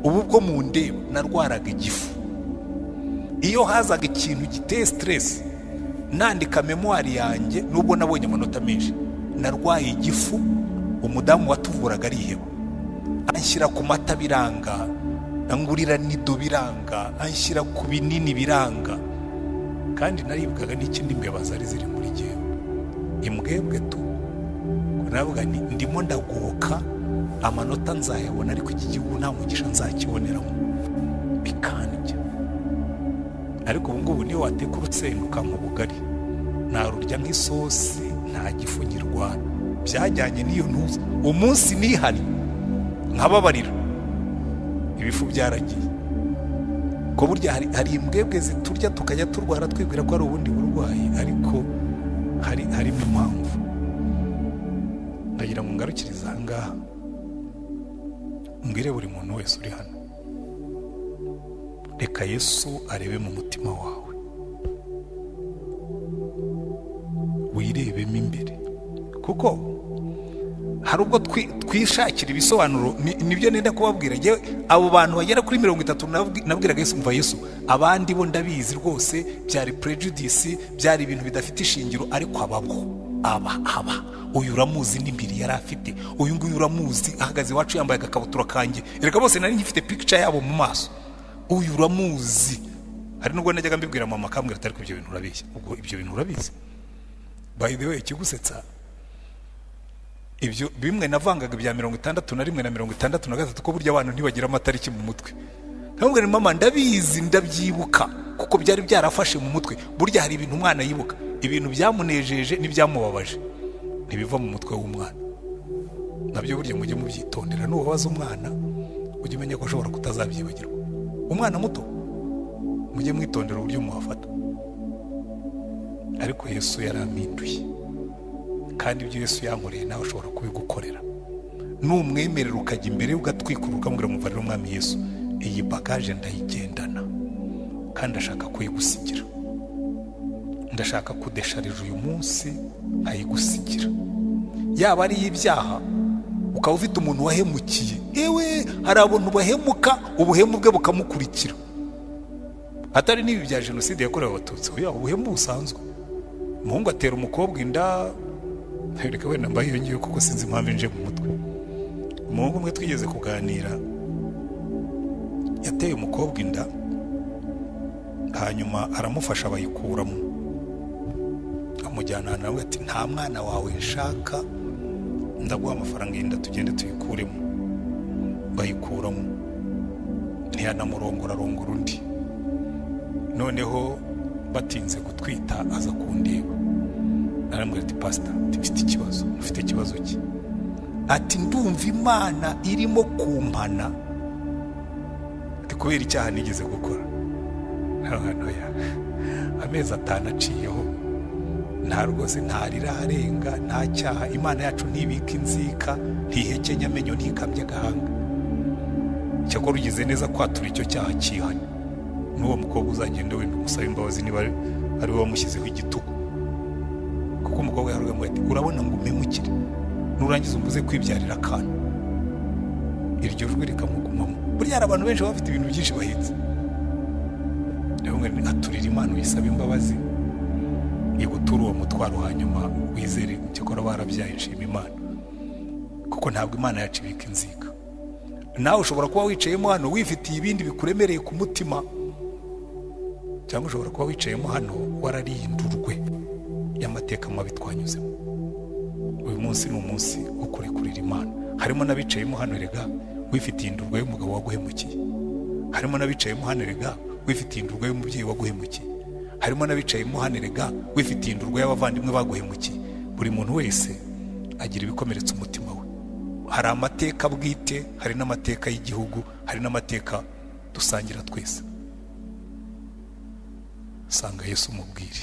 Ubu bwo mu ndeba narwaraga igifu, iyo hazaga ikintu giteye stress nandika memoire yanjye, nubwo nabonye amanota menshi, narwaye igifu. Umudamu watuvuraga ariheba, anshyira ku mata biranga, angurira nido biranga, anshyira ku binini biranga, kandi naribwaga n'ikindi imbeba zari ziri muri jyewe, imbwebwe tu. Navuga ndimo ndagoka, amanota nzayabona, ariko iki gihugu nta mugisha nzakiboneramo, bikandya. Ariko ubu ngubu niyo wateka urusenda ukampa ubugari, narurya nk'isosi, nta gifu nyirwara. Byajyanye n'iyo ntuza, umunsi nihari nkababarira, ibifu byaragiye. Ko burya hari imbwebwe ziturya tukajya turwara twibwira ko ari ubundi burwayi, ariko harimo impamvu. Ndagira ngo ngarukirize aha ngaha, mbwire buri muntu wese uri hano, reka Yesu arebe mu mutima wawe, wirebemo imbere, kuko hari ubwo twishakira ibisobanuro. Nibyo nenda kubabwira, njyewe abo bantu bagera kuri 30 nabwiraga Yesu, mva Yesu, abandi bo ndabizi rwose byari prejudice, byari ibintu bidafite ishingiro, ariko aba uyu uramuzi n'imbiri yari afite, uyu nguyu uramuzi ahagaze iwacu yambaye agakabutura kanjye, reka bose nari ngifite picture yabo mu maso, uyu uramuzi. Hari nubwo najyaga mbibwira mama akambwira atari ko ibyo bintu urabeshya. Ubwo ibyo bintu urabizi? By the way, ikigusetsa ibyo bimwe navangaga bya 61 na 63, ko burya abantu ntibagira amatariki mu mutwe. Nkambwira mama ndabizi, ndabyibuka, kuko byari byarafashe mu mutwe. Burya hari ibintu umwana yibuka, ibintu byamunejeje n'ibyamubabaje ntibiva mu mutwe w'umwana. Nabyo burya mujye mubyitondera, nubabaza umwana ujye umenya ko ashobora kutazabyibagirwa. Umwana muto mujye mwitondera uburyo muhafata. Ariko Yesu yaraminduye, kandi ibyo Yesu yankoreye nawe ashobora kubigukorera. Numwemerera ukajya imbere ugatwikura ukamubwira mumva rero Mwami Yesu, iyi bagaje ndayigendana kandi ashaka kuyigusigira. ndashaka kudesharije uyu munsi ayigusigira, yaba ari y'ibyaha ukaba ufite umuntu wahemukiye. Ewe hari abantu bahemuka ubuhemu bwe bukamukurikira, atari n'ibi bya jenoside yakorewe abatutsi, oya ubuhemu busanzwe. Umuhungu atera umukobwa inda, reka wenda mbayiyongeyeho kuko sinzi impamvu nje mu mutwe. Umuhungu umwe twigeze kuganira yateye umukobwa inda, hanyuma aramufasha bayikuramo, amujyana nawe ati nta mwana wawe nshaka, ndaguha amafaranga y'inda tugende tuyikuremo. Bayikuramo, ntiyanamurongora arongora undi. Noneho batinze gutwita aza kundeba, arambwira ati pastor, mfite ikibazo. Ufite ikibazo ki? Ati ndumva Imana irimo kumpana kubera icyaha nigeze gukora. Amezi 5 aciyeho nta rwose ntarirarenga, nta cyaha. Imana yacu ntibika inzika, ntihekenya amenyo, ntikambye agahanga. Cyakora ugize neza kwatura icyo cyaha cyihanye, n'uwo mukobwa uzagenda wenda umusaba imbabazi niba ari we wamushyizeho igitugu. Kuko umukobwa yarugamwe ati urabona ngo umemukire, nurangiza umbuze kwibyarira akana. Iryo jwi rikamugumamo. Burya hari abantu benshi bafite ibintu byinshi bahitse. Rero ngene aturira Imana uyisaba imbabazi, igutura uwo mutwaro, hanyuma wizere cyakora barabyaye. Nshima Imana kuko ntabwo Imana yacibika inzika. Nawe ushobora kuba wicayemo hano wifitiye ibindi bikuremereye ku mutima, cyangwa ushobora kuba wicayemo hano wararindurwe y'amateka mabi twanyuzemo. Uyu munsi ni umunsi wo kurekurira Imana. Harimo n'abicayemo hano rega wifitiye indurwe y'umugabo waguhemukiye, harimo n'abicayemo hano rega wifitiye indurwe y'umubyeyi waguhemukiye, harimo n'abicayemo hano rega wifitiye indurwe y'abavandimwe baguhemukiye. Buri muntu wese agira ibikomeretsa umutima we. Hari amateka bwite, hari n'amateka y'igihugu, hari n'amateka dusangira twese. Sanga Yesu umubwire.